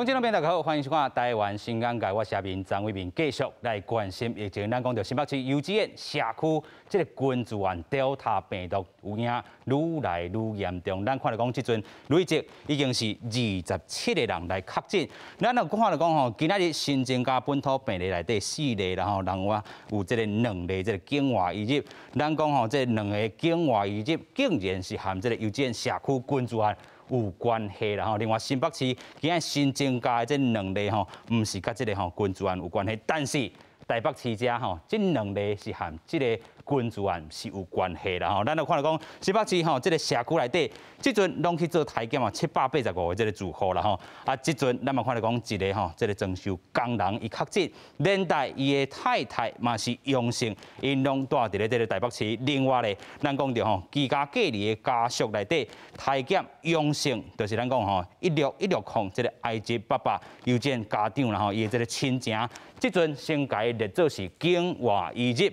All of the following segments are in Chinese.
观众朋友大家好，欢迎收看台湾新眼界，我是阿明张伟明，继续来关心疫情。咱讲到新北市幼稚园社区这个群聚案Delta 病毒有影愈来愈严重。咱看到讲，即阵累计已经是27个人来确诊。咱有看到讲吼，今仔日新增加本土病例内底4例，然后另外有这个2例这个境外移入。咱讲吼，这2个境外移入竟然是和这个幼稚园社区群聚案有关系啦吼，另外新北市今日新增加的这2例吼，唔是甲这个吼群聚案有关系，但是台北市遮吼，这2例是和这个群聚案是有关系啦吼。咱就看到讲新北市吼，这个社区内底，即阵拢去做体检啊，785个这个住户啦吼。啊，即阵咱嘛看到讲一个吼，这个装修工人伊确诊，连带伊的太太嘛是阳性，因拢住伫咧这个台北市。另外咧，咱讲到吼，居家隔离的家属内底体检阳性，就是咱讲吼16160这个埃及爸爸邮件家长啦吼，伊的这个亲情，即阵先甲伊列做是境外移入。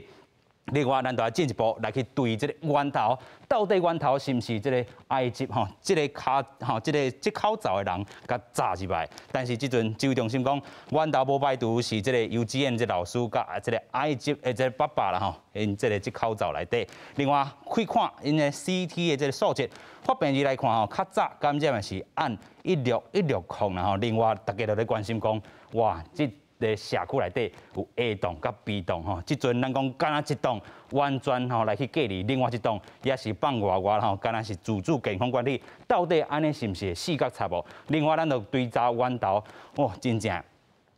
另外，咱就要进一步来去对这个源头，到底源头是毋是这个埃及吼，这个这口罩的人甲炸入来？但是即阵指挥中心讲，源头无排除是这个幼稚园这老师甲这个埃及的这个爸爸啦吼，因这个口罩内底。另外，去看因的 CT 的这个数值，发病日来看吼，较早感染的是按16160啦吼。另外，大家都在关心讲，哇，在社区内底有 A 栋甲 B 栋吼，即阵咱讲敢若一栋完全吼来去隔离，另外一栋也是放外吼，敢若是自主健康管理，到底安尼是毋是四角插无？另外咱就追查源头，哦，真正，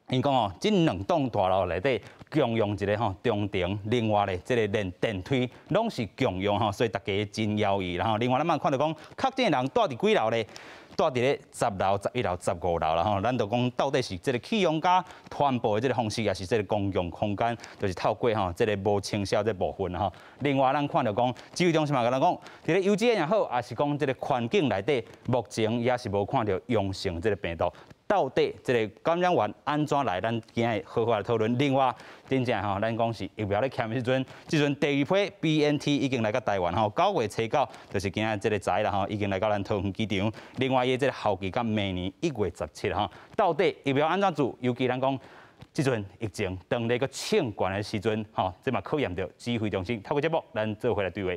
因讲哦，这2栋大楼内底共用一个吼中庭，另外咧，这个连电梯拢是共用吼，所以大家真讶异。然后另外咱嘛看到讲，确诊人住伫几楼咧？住伫咧10楼、11楼、15楼啦吼，咱就讲到底是这个启用加传播的这个方式，也是这个公共空间，就是透过吼这个无清消这部分吼。另外咱看到讲，指挥中心嘛甲咱讲，伫咧幼稚园也好，也是讲这个环境内底，目前也是无看到阳性这个病毒。到底这个感染源安怎来？咱今日好好来讨论。另外，真正吼，咱讲是疫苗咧欠的时阵，即阵第2批 BNT 已经来到台湾吼，9月初9就是今日这个载啦吼，已经来到咱桃园机场。另外，伊这个后期到明年1月17吼，到底疫苗安怎做？尤其咱讲即阵疫情当咧个清关的时阵吼，这嘛考验着指挥中心。透过节目，咱做回来对话。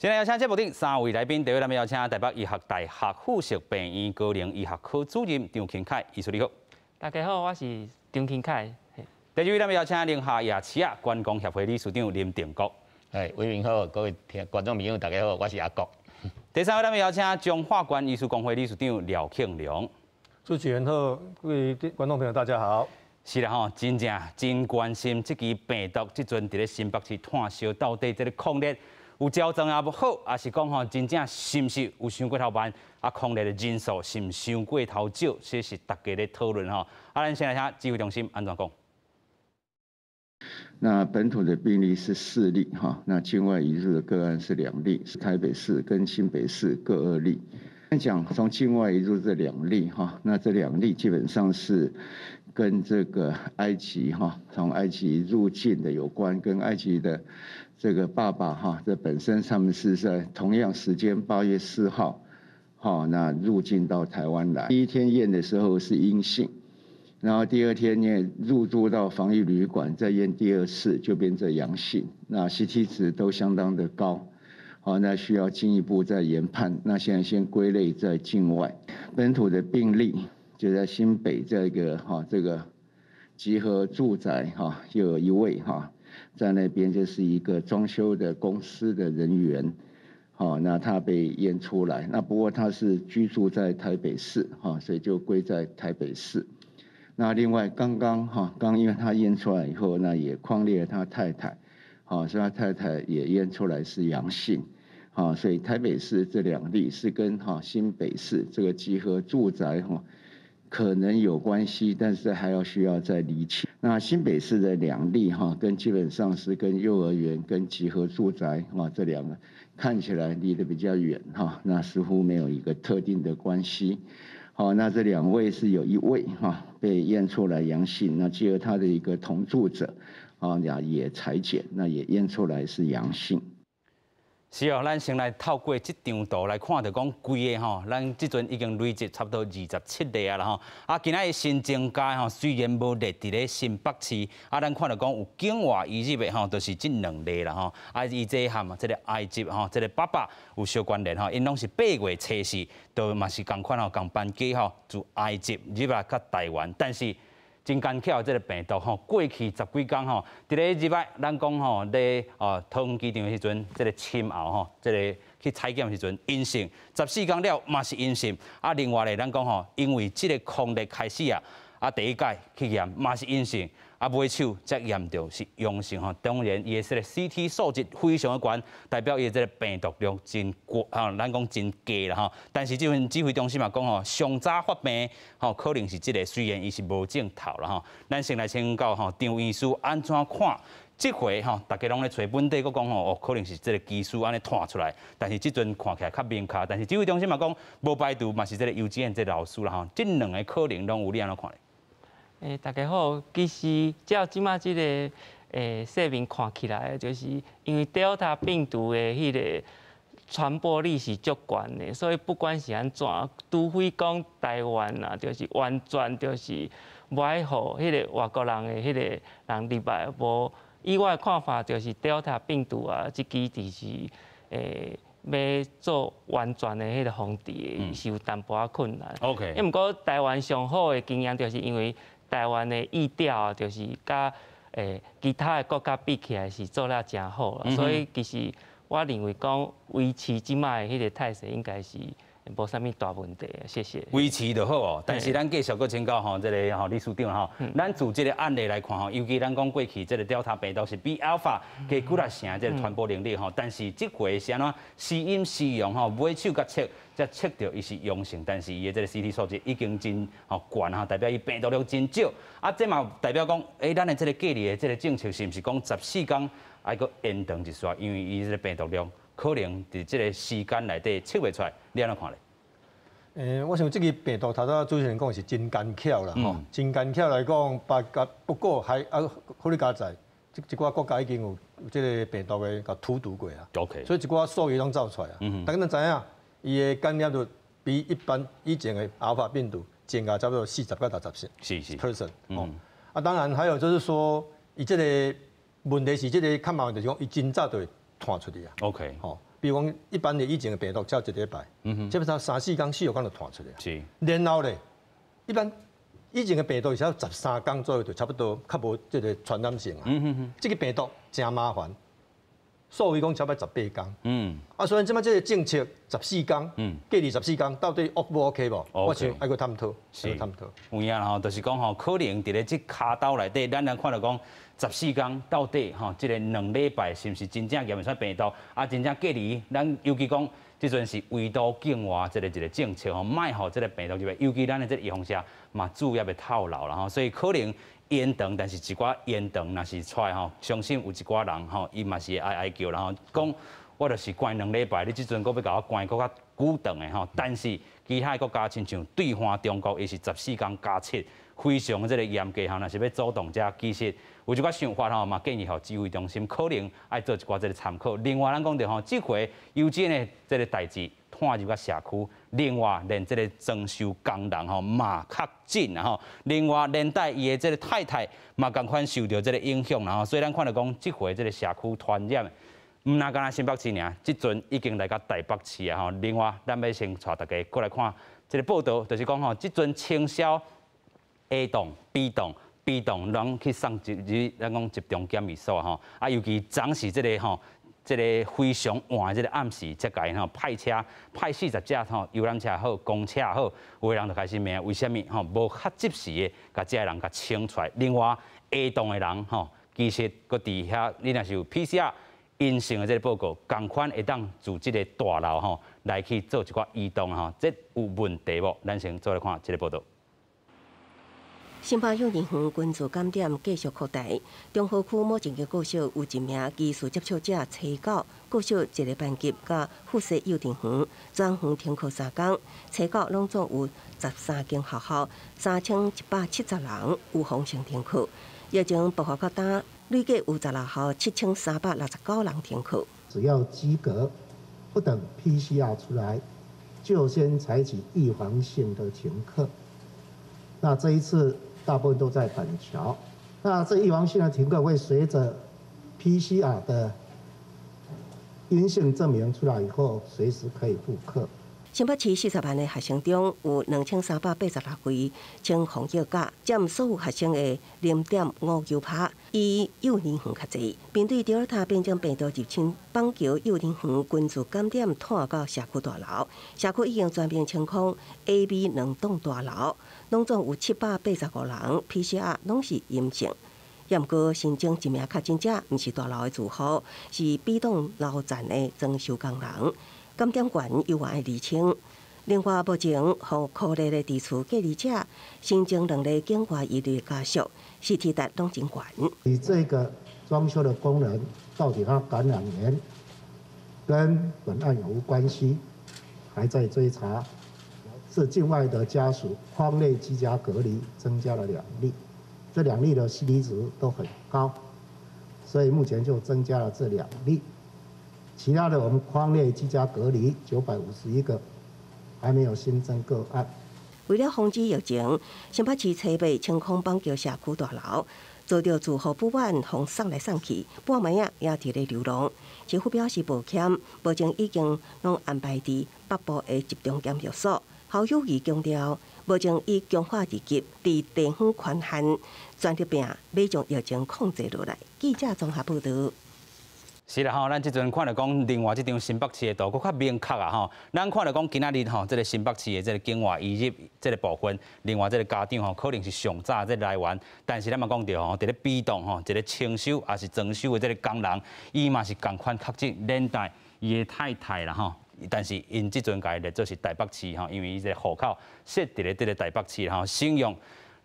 现在邀请节目顶3位来宾，第一位咱们邀请台北医学大学附属病院高龄医学科主任张庆凯医师，你好。大家好，我是张庆凯。第二位咱们邀请宁夏牙齿啊关公协会理事长林定国。伟明好，各位观众朋友大家好，我是阿国。第三位咱们邀请中华关医师公会理事长廖庆良。主持人好，各位观众朋友大家好。是啦吼，真正真关心这支病毒，即阵伫咧新北市炭烧到底这个抗疫有招状也不好，也是讲吼，真正是毋是有伤过头慢？啊，抗疫的人数是毋伤过头少？这是大家咧讨论吼。啊，咱先来听指挥中心安怎讲。那本土的病例是4例哈，那境外移入的个案是2例，是台北市跟新北市各2例。讲从境外移入这2例哈，那这2例基本上是跟这个埃及哈，从埃及入境的有关，跟埃及的这个爸爸哈，这本身他们是在同样时间8月4号，好，那入境到台湾来。第1天验的时候是阴性，然后第2天呢入住到防疫旅馆，再验第2次就变成阳性，那 CT 值都相当的高。好，那需要进一步再研判。那现在先归类在境外，本土的病例就在新北这个集合住宅哈，就有1位哈，在那边就是一个装修的公司的人员，好，那他被验出来，那不过他是居住在台北市哈，所以就归在台北市。那另外刚因为他验出来以后，那也匡列了他太太。好，所以他太太也验出来是阳性，好，所以台北市这2例是跟新北市这个集合住宅可能有关系，但是还需要再厘清。那新北市的2例跟基本上是跟幼儿园跟集合住宅这2个看起来离得比较远那似乎没有一个特定的关系。好，那这2位是有1位被验出来阳性，那结合他的一个同住者。也采检，那也验出来是阳性。是哦，咱先来透过这张图来看到讲规个吼，咱即阵已经累积差不多27例啊啦吼。啊，今仔新增加吼，虽然无列伫咧新北市，啊，咱看到讲有境外移入的吼，就是这2例啦吼。啊，伊这含这个埃及吼，这个爸爸有相关联吼，因拢是8月初4，都嘛是共款吼，共班机吼，自埃及入来甲台湾，但是。真干巧，这个病毒吼，过去10几天吼，伫咧入来，咱讲吼，咧桃园机场的时阵，这个深后吼，这个去采检的时阵阴性，14天了嘛是阴性。啊，另外咧，咱讲吼，因为这个抗疫开始啊，第一届去验嘛是阴性，啊尾手才验到是阳性吼。当然，伊的这个 CT 数值非常的悬，代表伊的这个病毒量真高，咱讲真低啦吼。但是这份指挥中心嘛讲吼，上早发病吼，可能是这个，虽然伊是无症头啦吼。咱先来请教吼张医师安怎看？这回吼，大家拢咧找本地，佫讲吼，可能是这个技术安尼探出来，但是即阵看起来较明确。但是指挥中心嘛讲，无排除嘛是这个幼稚园这老师啦吼，这2个可能拢有你安怎看咧？大家好，其实照即马即个说明看起来，就是因为 Delta 病毒的迄个传播力是足悬的，所以不管是安怎，除非讲台湾啊，就是完全就是无爱互迄个外国人的迄个人入来，无以我的看法，就是 Delta 病毒啊，即支就是要做完全的迄个防治，是有淡薄仔困难。OK。毋过台湾上好的经验，就是因为台湾的疫调啊，就是甲其他的国家比起来是做了真好啦，所以其实我认为讲维持即卖的迄个态势应该是无啥物大问题。谢谢。维持就好哦，但是咱继续搁请教吼，这个吼李处长吼，咱从这个案例来看吼，尤其咱讲过去这个 Delta 病毒是比 Alpha 加几啊成这个传播能力吼，但是这回是安怎时阴时阳吼，买手甲测。才测到伊是阳性，但是伊的这个 CT 数值已经真悬哈，代表伊病毒量真少。啊，这嘛代表讲，咱的这个隔离的这个政策是毋是讲14天还阁延长一撮？因为伊这个病毒量可能伫这个时间内底测袂出来，你安怎看咧？我想这个病毒头先主持人讲是真干巧啦吼，真干巧来讲，不过还好你加在，一寡国家已经有这个病毒的甲荼毒过啊。OK。所以一寡数据拢走出来啊。大家都知影。伊的感染率比一般以前的阿尔法病毒增加差不多40到60%。啊，当然还有就是说，伊这个问题是这个较麻烦，就是讲伊真早就会传出去啊。OK。比如讲一般的以前的病毒只要1礼拜，基本上3、4天、4、5天就传出去啊。是。然后咧，一般以前的病毒是要13天左右就差不多较无这个传染性啊。这个病毒真麻烦。所以讲差不多18天，所以即摆这个政策14天，隔离14天，到底 OK 不 OK 无？我想爱去探讨，探讨。有影吼，就是讲吼，可能伫咧即骹兜内底，咱看到讲14天到底吼，即个2礼拜是毋是真正验袂出病毒？啊，真正隔离，咱尤其讲，即阵是围堵境外一个政策吼，卖互即个病毒入来，尤其咱的即个预防社嘛主要要套牢啦吼，所以可能。延长，但是一寡延长，若是出来吼，相信有一寡人吼，伊嘛是哀叫啦吼，讲我就是关2礼拜，你即阵搁要甲我关搁较久长的吼，但是其他国家亲像对方中国，伊是14天加7，非常即个严格吼，若是要主动者，其实有一寡想法吼嘛，建议吼指挥中心可能爱做一寡即个参考。另外咱讲着吼，即回幼稚园的即个代志。看入个社区，另外连这个装修工人吼嘛较紧啊吼，另外连带伊的这个太太嘛共款受到这个影响啦吼，所以咱看到讲即回这个社区传染，毋那干那新北市尔，即阵已经来到台北市啊吼。另外，咱要先带大家过来看这个报道，就是讲吼，即阵清消 A 栋、B 栋。B 栋拢去送咱讲集中检疫所吼，啊，尤其昨是这个吼。这个非常晚的这个暗时，才甲因吼派车派40架吼游览车好、公车好，有的人就开始问为什么吼无较及时的甲这个人甲清出来。另外 A 栋的人吼，其实搁伫遐，你若是有 PCR 阴性的这个报告，同款会当自这个大楼吼来去做一寡移动吼，这有问题无？咱先做来看这个报道。新北幼儿园群聚感染继续扩大，中和区某一个国小有一名疑似接触者初九，国小一个班级甲附设幼稚园全园停课3天，初九拢总有13间学校3170人有封城停课，疫情爆发较大，累计有16校7369人停课。只要及格，不等 PCR 出来，就先采取预防性的停课。那这一次大部分都在板桥，那这预防性的停课会随着 PCR 的阴性证明出来以后，随时可以复课。新北市40万的学生中，有2386位穿防疫甲，占所有学生的0.59%，以幼儿园较侪。面对 Delta 变种病毒入侵，板桥幼儿园群聚感染拖到社区大楼，社区已经全面清空 A、B 2栋大楼，拢总有785人 PCR 拢是阴性。也毋过新增一名确诊者，毋是大楼的住户，是 B 栋楼站的装修工人。感染源有待厘清。另外，目前互酷热的地区隔离者新增2例境外移入家属，CT值拢真悬。你这个装修的工人到底他感染源跟本案有无关系，还在追查。是境外的家属框内居家隔离增加了2例，这2例的 CT 值都很高，所以目前就增加了这2例。其他的我们框内居家隔离951个，还没有新增个案。为了防止疫情，新北市初备清空板桥社区大楼，遭到住户不满，互送来送去，半暝啊也伫咧流浪。市府表示抱歉，目前已经拢安排伫北部的集中检疫所。侯友宜强调，目前以强化日级，伫地方宽限，全力拼，要将疫情控制落来。记者综合报道。是啦吼，咱即阵看到讲，另外即张新北市的图佫较明确啊吼。咱看到讲今仔日吼，即个新北市的即个境外移入即个部分，另外即个家长吼，可能是上早即来源，但是咱嘛讲到吼，伫咧B栋吼，一个清修也是装修的即个工人，伊嘛是共款确诊连带伊的太太啦吼。但是因即阵家列做是台北市吼，因为伊这个户口设伫咧即个台北市吼，使用。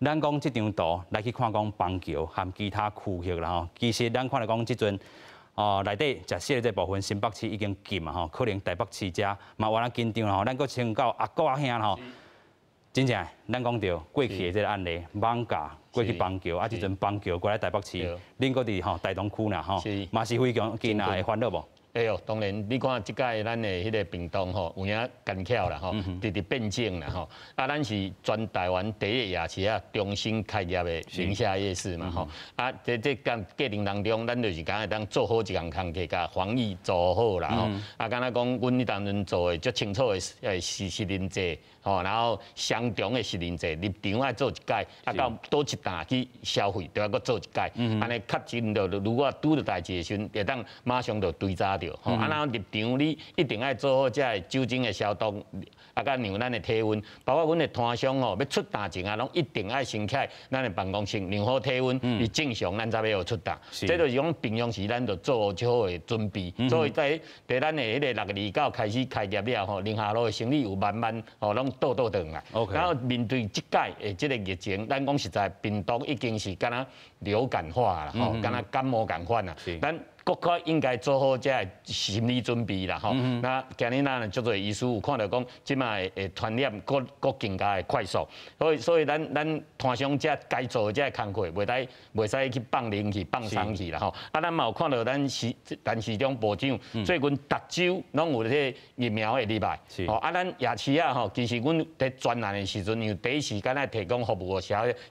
咱讲即张图来去看讲板桥和其他区域啦吼，其实咱看到讲即阵。内底食食的这部分，新北市已经禁啊吼，可能台北市遮嘛有咱紧张啦吼，咱搁请教阿哥阿兄啦吼，真正咱讲到过去的这个案例，艋舺过去板桥，啊，即阵板桥过来台北市，恁搁伫吼台东区啦吼，嘛是非常艰难的烦恼无？哎呦，当然，你看即届咱的迄个屏东吼，有影干巧啦吼，直直变种啦吼。啊，咱是全台湾第一夜市啊，重新开业的宁夏夜市嘛吼。啊，这过程当中，咱就是讲会当做好一项工作，甲防疫做好啦吼。啊，敢若讲，阮迄当阵做的足清楚的实名制，吼，然后相同的实名制，入场爱做一届，啊，到倒一单去消费，都要搁做一届。安尼确诊着，如果拄着代志的时阵，会当马上就追查。吼，啊，然后入场你一定爱做好这酒精的消毒，啊，甲量咱的体温，包括阮的摊商吼，要出单前啊，拢一定爱先起咱的办公室量好体温，伊正常咱才要出单。这就是讲平常时咱就做好好的准备，所以在咱的迄个6月29开始开业了吼，宁夏路的生意有慢慢吼拢倒倒转来。然后面对即届的即个疫情，咱讲实在，病毒已经是敢若流感化啦，吼，敢若感冒共款啦，咱。国家应该做好这心理准备啦，吼。那今日咱足多医师有看到讲，即卖会传染更加的快速，所以咱摊商这该做的这工课，袂使去放零去、放松去啦，吼。啊，咱嘛有看到咱市长部长最近逐州拢有这疫苗的入来，吼。啊，咱夜市啊，吼，其实阮伫专案的时阵，因为第一时间来提供服务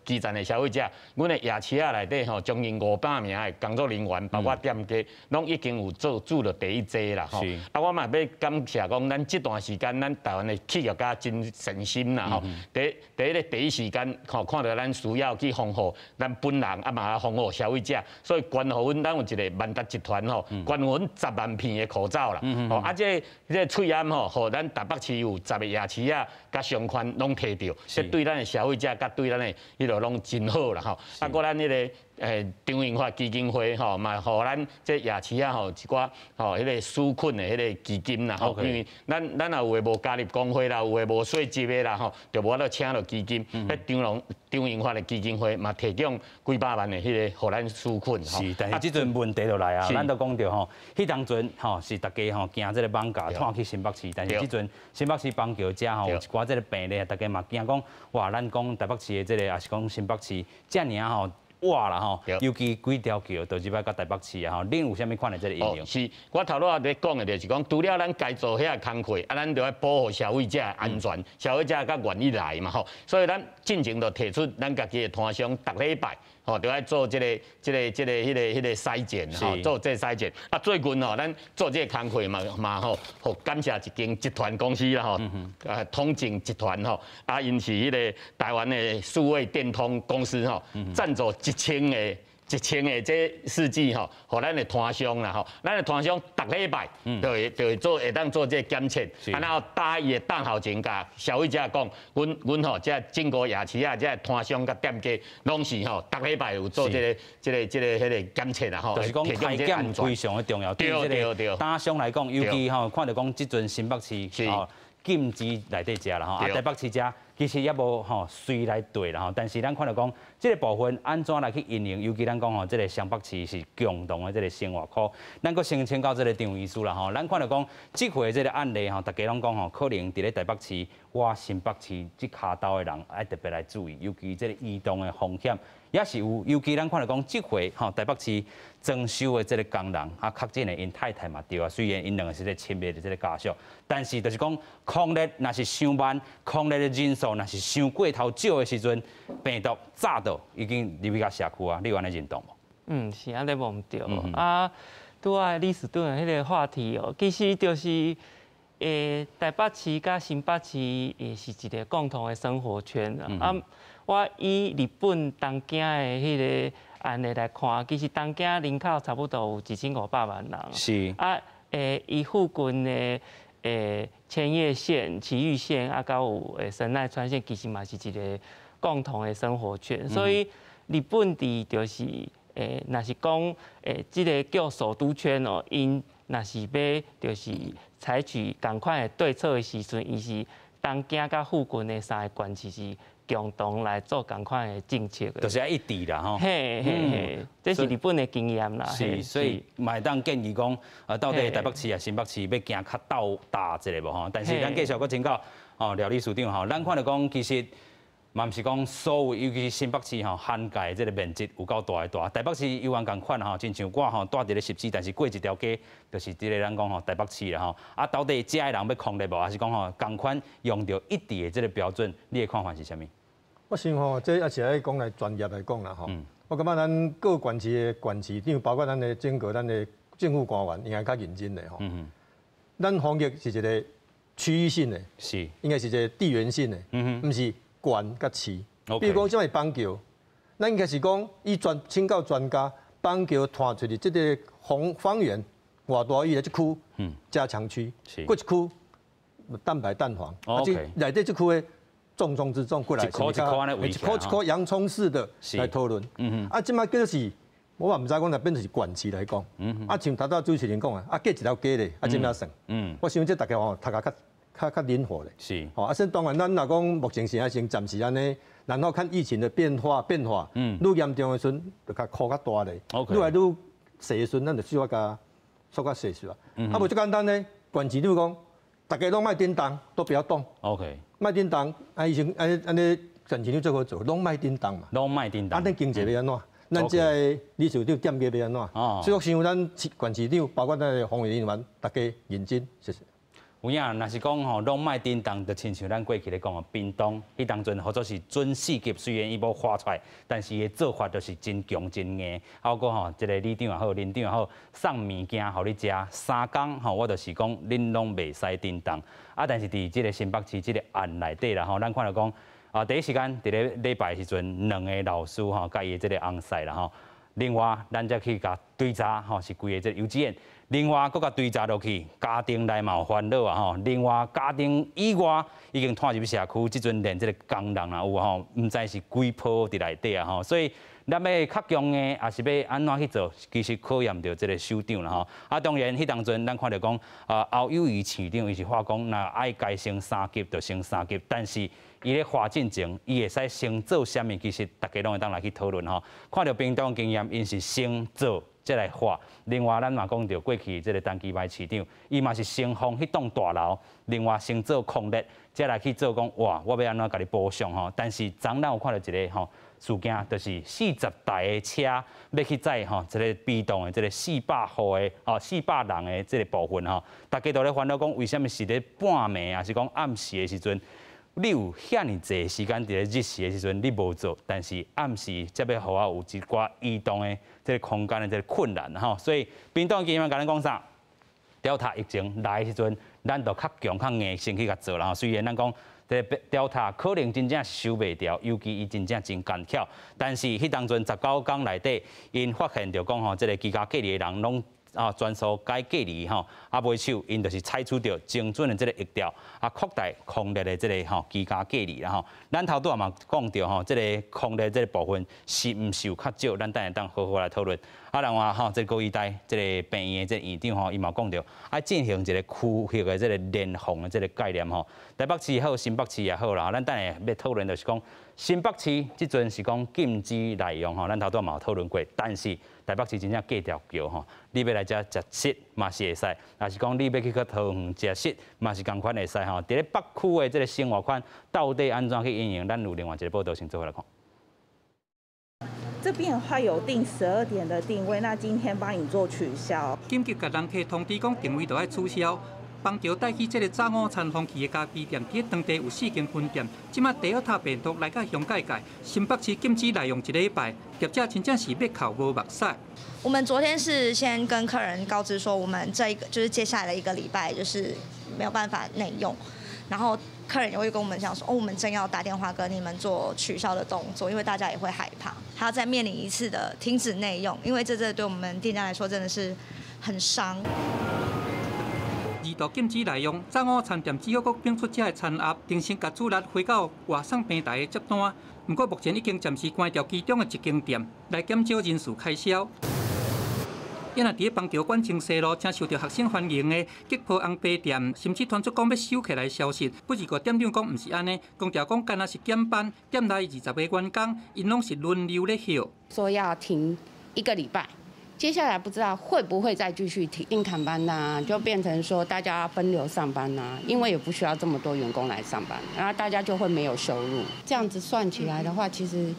基层的消费者，阮的夜市啊内底吼，将近500名的工作人员，包括店家。拢已经有做了第一剂啦，吼！啊，我嘛要感谢讲，咱这段时间，咱台湾的企业家真诚心啦，吼！第一时间，吼，看到咱需要去防护咱本人，啊嘛防护消费者，所以捐互阮，咱有一个万达集团吼，捐阮10万片的口罩啦，吼！啊，这喙安吼，互咱台北市有10个夜市啊，甲商圈拢摕到，这对咱的消费者，甲对咱的迄落拢真好啦，吼！啊，搁咱迄个。张荣发基金会吼，嘛，互咱这夜市啊吼一寡吼迄个纾困的迄个基金啦吼，因为咱也有诶无加入工会啦，有诶无税级的啦吼，就无得请到基金。迄张荣发的基金会嘛提供几百万的迄个互咱纾困。是，但是即阵问题就来啊，咱都讲到吼，迄当阵吼是大家吼惊这个艋舺拖去新北市，但是即阵新北市板桥遮吼有一寡这个病例，大家嘛惊讲哇，咱讲台北市的这个也是讲新北市遮尔吼。活啦吼，尤其几条桥到即摆到台北市啊吼，恁有啥物款的这个应用？是，我头仔咧讲的就是讲，除了咱该做遐工课，啊，咱就要保护消费者的安全，消费者较愿意来嘛吼，所以咱进前就提出咱家己的摊商，逐礼拜。吼，就要做迄个筛检，吼，做这筛检。啊，最近吼，咱做这个工课嘛吼，好感谢一间集团公司啦吼，通景集团吼，啊，因是迄个台湾的数位电通公司吼，赞助1000个这试剂吼，互咱的摊商啦吼，咱的摊商逐礼拜就会做会当做这检测，啊，然后搭伊的档后前甲消费者讲，阮吼这整个夜市啊，这摊商甲店家拢是吼，逐礼拜有做这个迄个检测啦吼，就是讲体检非常的重要，对这个摊商来讲，尤其吼看到讲即阵新北市吼禁止内底食啦吼，啊台北市食。其实也无吼随来对啦吼，但是咱看到讲，这个部分安怎来去运用？尤其咱讲吼，这个湘北市是共同的这个生活区，咱阁先请教这个张医师啦吼。咱看到讲，这回这个案例吼，大家拢讲吼，可能伫咧台北市、新北市这卡道的人爱特别来注意，尤其这个移动的风险也是有。尤其咱看到讲，这回吼台北市征收的这个工人啊，确诊的因太太嘛对啊，虽然因两个是咧亲密的这个家属，但是就是讲抗疫若是伤慢，抗疫的人数若是伤过头少的时阵，病毒早到已经入去到社区啊，你有安尼认同无？是安尼无毋对啊。拄仔李士顿的迄个话题哦，其实就是台北市甲新北市是一个共同的生活圈啊。我以日本东京的迄个案例来看，其实东京人口差不多有1500万人。是啊，伊附近的千叶县、埼玉县啊，甲有神奈川县，其实嘛是一个共同的生活圈。所以日本伫就是若是讲即个叫首都圈哦，因若是要就是采取同款的对策的时阵，伊是东京甲附近的3个县市是共同来做同款的政策的，就是要一致啦吼。嘿，这是日本的经验啦。是，所以嘛会当建议讲，到底台北市啊、新北市要行较斗大一个无吼？但是咱继续搁请教廖理事长吼，咱看到讲其实。嘛，毋是讲所有，尤其是新北市吼，涵盖这个面积有够大的大。台北市有完共款吼，亲像我吼住伫咧10市，但是过一条街就是伫咧咱讲吼台北市啦吼。啊，到底遮的人要抗力无，还是讲吼共款用着一致的这个标准？你的看法是啥物？我想吼，这也是爱讲来专业来讲啦吼。我感觉咱各县市的县市长，包括咱的整个咱的政府官员，应该较认真的吼。咱防疫是一个区域性的，是应该是一个地缘性的，毋是。县甲市，比如讲，即卖邦桥，咱应该是讲以请教专家，邦桥摊出去即个方圆偌大伊个即区，加强区，过一区蛋白蛋黄，啊，即内底即区的重中之重过来，一颗一颗洋葱式的来讨论。啊，即卖就是我嘛毋知讲那边就是县市来讲，啊，像头主持人讲啊，隔一条街咧，啊，怎样算？我想即大家吼，读下较灵活咧，是，吼，啊，先当然，咱若讲目前是先暂时安尼，然后看疫情的变化，愈严重的时阵，就较扩较大咧，愈来愈细的时阵，咱就需要甲缩较细啊。啊，无最简单咧，县市你讲，大家拢卖叮当，都不要动。OK， 卖叮当，啊，以前安尼县市你最好做，拢卖叮当嘛。拢卖叮当。啊，咱经济要安怎？咱即个理事长店家要安怎？所以我想咱县市长，包括咱的防疫人员，大家认真，谢谢。有影，若是讲吼，拢卖叮当，就亲像咱过去咧讲哦，冰冻，迄当阵或者是准四级，虽然伊无发出来，但是伊做法就是真强真硬。还有个吼，一个里长也好，林长也好，送物件互你食，3工吼，我就是讲恁拢袂使叮当。啊，但是伫即个新北市即个案内底啦吼，咱看到讲啊，第一时间伫咧礼拜时阵，2个老师吼，甲伊即个翁婿啦吼。另外，咱再去甲追查吼，是规个即个幼稚园。另外，搁甲追查落去，家庭内嘛有烦恼啊吼。另外，家庭以外已经摊入社区，即阵连即个工人也有吼，毋知是几铺伫内底啊吼。所以，咱要较强的，也是要安怎去做，其实考验着即个首长啦吼。啊，当然，迄当阵咱看到讲，侯友宜市长伊是话讲，若爱该升3级就升3级，但是伊咧发进前，伊会使先做啥物，其实大家拢会当来去讨论吼。看到屏东经验，因是先做再来画。另外，咱嘛讲到过去这个陈其迈市长，伊嘛是先封迄栋大楼，另外先做空裂，再来去做讲哇，我要安怎甲你补偿吼？但是昨咱有看到一个吼事件，就是40台的车要去载吼这个被动的这个400户的400人的这个部分吼，大家都咧烦恼讲为什么是咧半暝啊，是讲暗时的时阵。你有遐尼济时间伫咧日时的时阵，你无做，但是暗时则要互我有一寡移动的这个空间的这个困难吼，所以屏东今晚甲咱讲啥？Delta 疫情来的时阵，咱就较强较硬先去甲做啦。虽然咱讲这个 Delta 可能真正收袂掉，尤其伊真正真干巧，但是迄当阵19天内底，因发现着讲吼，这个居家隔离的人拢。专属该隔离吼，买手因就是采取着精准的这个疫调，扩大抗疫的这个居家隔离啦吼。咱头拄也嘛讲到吼，这个抗疫这个部分是毋是有较少？咱等下当好好来讨论。另外吼，这个国医大这个病院的这个院长吼，伊嘛讲到进行一个区域的这个联防的这个概念吼。台北市也好，新北市也好啦，咱等下要讨论就是讲新北市即阵是讲禁止内容吼，咱头拄嘛有讨论过，但是台北市真正隔条桥吼，你要来遮食食嘛是会使，若是讲你要去桃园食食嘛是共款会使吼。伫咧北区的这个生活圈到底安怎去运营？咱有另外一个报道，先做回来看。这边的话有定12点的定位，那今天帮你做取消。紧急甲人客通知讲定位就要取消，帮着带去这个早午餐风气的咖啡店，伫当地有4间分店。即马Delta病毒来到乡界，新北市禁止内容1礼拜，业者真正是要哭无目屎。我们昨天是先跟客人告知说，我们这一个就是接下来的1个礼拜就是没有办法内用，然后客人也会跟我们讲说，我们正要打电话跟你们做取消的动作，因为大家也会害怕，还要再面临一次的停止内用，因为这对我们店家来说真的是很伤。2度禁止内用，早午餐店只好搁变出这的餐盒，定性甲主力回到外送平台的接单。不过目前已经暂时关掉其中的1间店，来减少人事开销。因若伫邦桥馆前西路，正受到学生欢迎的吉普红白店，甚至传出讲要收起来消息。不是个店长讲，毋是安尼，公调讲干那是减班，店内20个员工，因拢是轮流咧休。说要停1个礼拜，接下来不知道会不会再继续停。定砍班呐，就变成说大家分流上班呐，因为也不需要这么多员工来上班，然后大家就会没有收入。这样子算起来的话，其实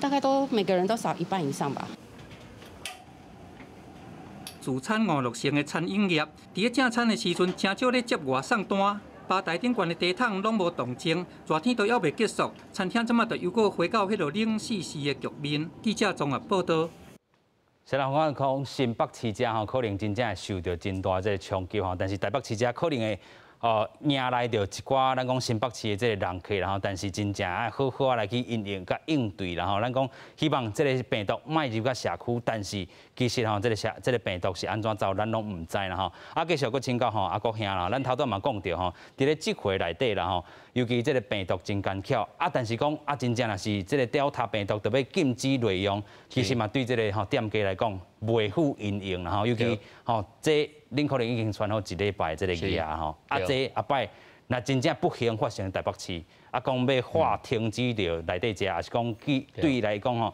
大概每个人都少1半以上吧。自产娱乐性的餐饮业，伫咧正餐的时阵，真少咧接外送单。吧台顶悬的茶桶拢无动静，热天都还未结束，餐厅即马就又搁回到迄落冷死死的局面。记者综合报道。虽然我讲新北市遮吼，可能真正会受到真大这个冲击吼，但是台北市遮可能会迎来着一寡咱讲新北市的这个人客，然后但是真正爱好好来去应对，然后咱讲希望这个病毒莫入到社区，但是其实吼这个病毒是安怎走，咱拢唔知啦吼。继续搁请教阿国兄啦，咱头拄嘛讲到吼，伫咧即回内底啦吼，尤其这个病毒真干巧但是讲真正若是这个Delta病毒特别禁止内容，其实嘛对这个店家来讲袂好运营啦吼，尤其这。恁可能已经传好1礼拜这个嘢吼，这后摆那真正不幸发生台北市，讲要划停止掉内底遮，也是讲对伊来讲吼，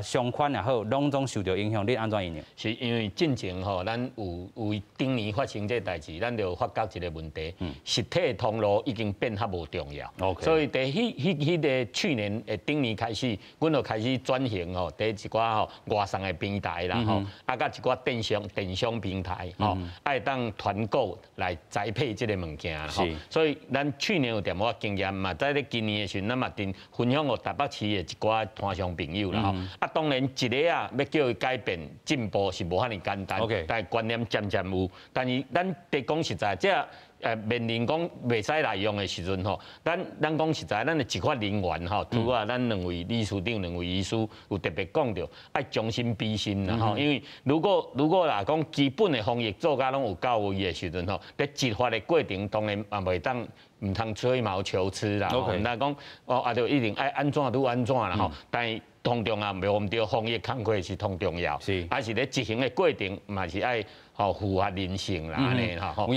商圈也好，拢总受到影响。你安怎运用？是因为进前吼，咱有当年发生这代志，咱就发觉一个问题，实体通路已经变较无重要。所以伫迄个去年顶年开始，阮就开始转型吼，伫一寡外送的平台啦吼，甲一寡电商平台吼，爱当团购来栽培这个物件吼。所以咱去年有点仔经验嘛，在咧今年的时阵，咱嘛定分享给台北市的一寡摊商朋友啦吼。当然一个要叫伊改变进步是无遐尼简单，但观念渐渐有。但是咱得讲实在，这面临讲袂使来用的时阵吼，咱讲实在，咱的执法人员吼，除了咱2位理事长、2位医师有特别讲到，爱将心比心啦吼。因为如果啦讲基本的防疫做甲拢有到位的时阵吼，在执法的过程当然也袂当。唔通吹毛求疵啦，唔通讲就一定爱安怎都安怎啦吼。但是同重要，忘唔掉防疫工作是同重要，还是咧执行的过程嘛是爱符合人性啦，安尼哈吼。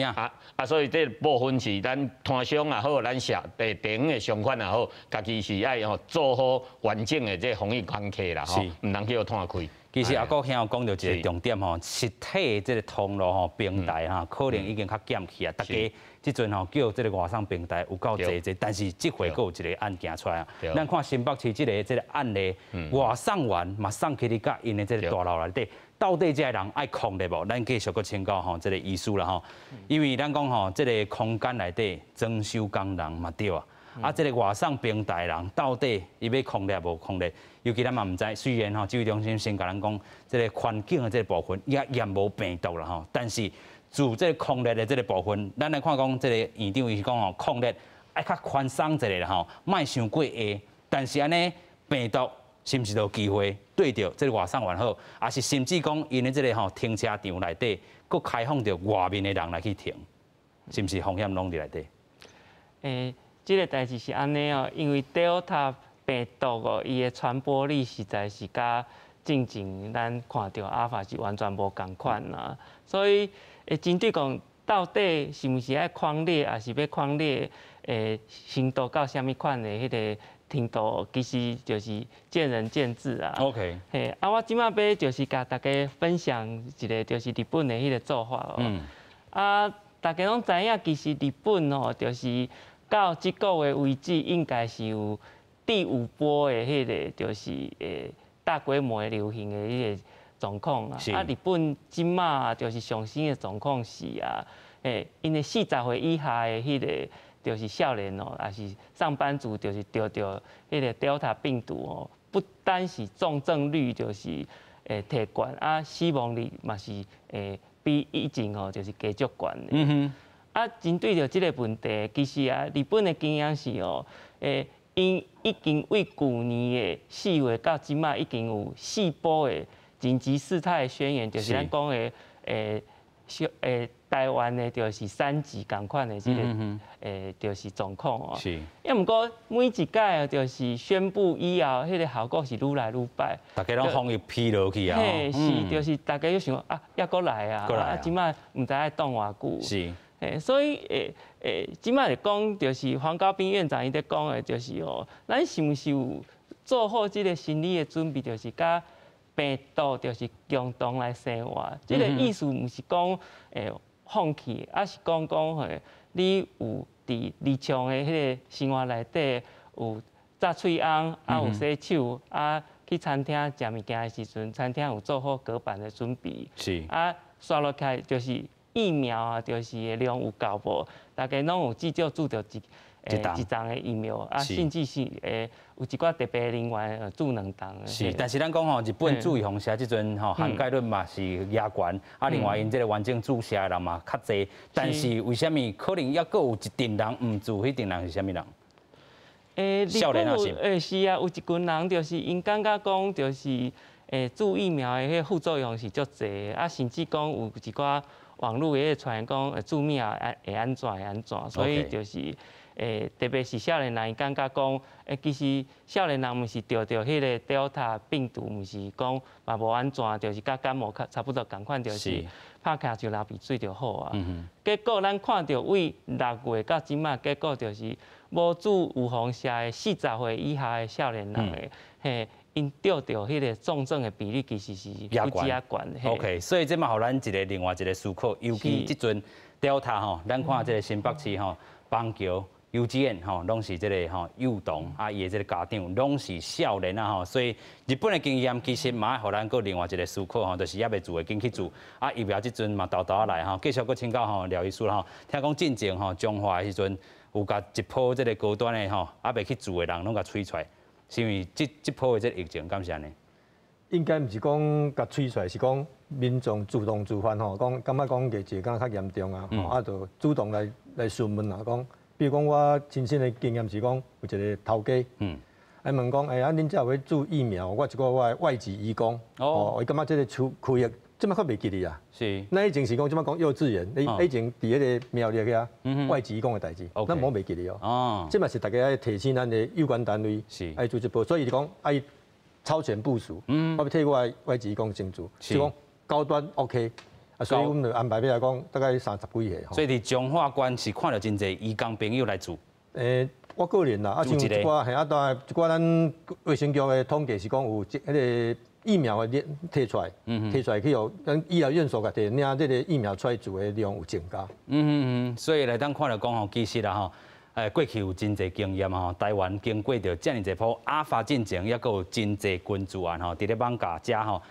所以这部分是咱摊商也好，咱地方的商贩也好，家己是爱做好完整的这防疫关卡啦，吼，唔能去摊开。其实阿哥兄讲到一个重点吼，实体这个通路吼平台哈，可能已经较减去啊。大家即阵吼叫这个外送平台有够济，但是这回还有一个案件出来啊。咱看新北市这个案例，外送员嘛送去你甲因的这个大楼内底，到底这个人爱控的无？咱继续搁请教吼这个医师啦吼，因为咱讲吼这个空间内底装修工人嘛对啊。这个外送平台人到底伊要控制无控制？尤其咱嘛唔知，虽然指挥中心先甲咱讲，这个环境的这个部分也验无病毒啦吼，但是自这个控制的这个部分，咱来看讲，这个院长伊是讲吼，控制爱较宽松一下啦吼，莫伤过下。但是安尼病毒是毋是都有机会对着这个外送员好，还是甚至讲因的这个吼停车场内底，佫开放着外面的人来去停，是毋是风险拢伫内底？这个代志是安尼哦，因为 Delta 病毒哦，伊的传播力实在是甲进前咱看到阿法是完全无共款啦。所以针对讲到底是毋是爱匡列，还是要匡列？程度到什么款的迄个程度，其实就是见仁见智啊。OK。我即马要就是甲大家分享一个就是日本的迄个做法哦。大家拢知影，其实日本哦，就是到即个月为止，应该是有第5波的迄个就是大规模的流行的迄个状况啊。日本即马就是上新的状况是因为40岁以下的迄个就是少年哦，也是上班族，就是得到迄个 Delta 病毒哦，不单是重症率就是提悬，死亡率嘛是比以前哦就是加足悬的。针对着这个问题，其实日本的经验是哦，因已经为去年的4月到即马已经有4波的紧急事态宣言，就是咱讲的台湾的就是3级共款的这个就是状况哦。是。毋过每一届就是宣布以后，迄个效果是愈来愈歹。大家拢防疫疲劳去啊。是，就是大家又想抑搁来啊，即马毋知爱挡偌久。是。所以即摆来讲，就是黄高斌院长伊在讲的，就是哦，咱是毋是有做好即个心理的准备，就是甲病毒就是共同来生活。即个意思毋是讲放弃，而是讲你有伫日常的迄个生活内底有扎喙红，有洗手，去餐厅食物件的时阵，餐厅有做好隔板的准备。是。刷落开就是。疫苗就是量有够无？大家拢有至少注到一张的疫苗，甚至是有一寡特别人员注2档。是，但是咱讲吼，日本注意方式即阵吼涵盖率嘛是亚悬，另外因这个完整注射的人嘛较济，但是为什么可能还佫有一定人毋注？迄定人是啥物人？少年啊是啊，有一群人就是因感觉讲就是注疫苗的迄副作用是足济，甚至讲有一寡。网络也传言讲，注苗会安怎，所以就是特别是少年人感觉讲，其实少年人毋是得到迄个 Delta 病毒，毋是讲嘛无安怎，就是甲感冒差不多共款，就是拍卡就流鼻水就好啊。结果咱看到为6月到即马，结果就是无注预防针的40岁以下的少年人的，因得到迄个重症的比例其实是不止啊悬。OK， 所以这嘛，互咱另外一个思考，尤其即阵 Delta 吼，咱看这个新北市吼，邦桥、幼稚园吼，拢是这个吼幼童伊的这个家长拢是少年啊吼，所以日本的经验其实嘛，互咱搁另外一个思考吼，就是也未做的紧去做，疫苗即阵嘛豆豆来吼，继续搁请教吼廖医师吼，听讲进前吼中华的时阵有甲一波这个高端的吼，未去做的人拢甲吹出来。是因为这波的这疫情，敢是安尼？应该毋是讲甲吹出来，是讲民众主动自发吼，讲感觉讲疫情较严重啊，就主动来询问啊，讲，比如讲我亲身的经验是讲，有一个头家，问讲，恁这有注疫苗，我一个我的外籍移工，伊感觉这个开业，即摆较袂记哩啊。是。那以前是讲，即摆讲幼稚园，以前伫迄个苗栗个外籍移工的代志，咱无袂记哩哦。即摆是大家爱提醒咱的有关单位，爱做一步，所以就讲爱超前部署。我要替我的外籍移工先做，是讲高端 OK，所以我们就安排要来讲大概30几个。所以伫彰化县是看到真侪移工朋友来住。我个人啦，像一寡当然一寡咱卫生局的统计是讲有迄个疫苗的摕出来，摕出来去互咱医疗院所甲摕领这个疫苗出来做的量有增加。所以来当看到讲吼，其实啦吼。过去有真侪经验吼，台湾经过着遮尔侪波阿法进程，也有真侪军事案吼，伫咧艋舺遮吼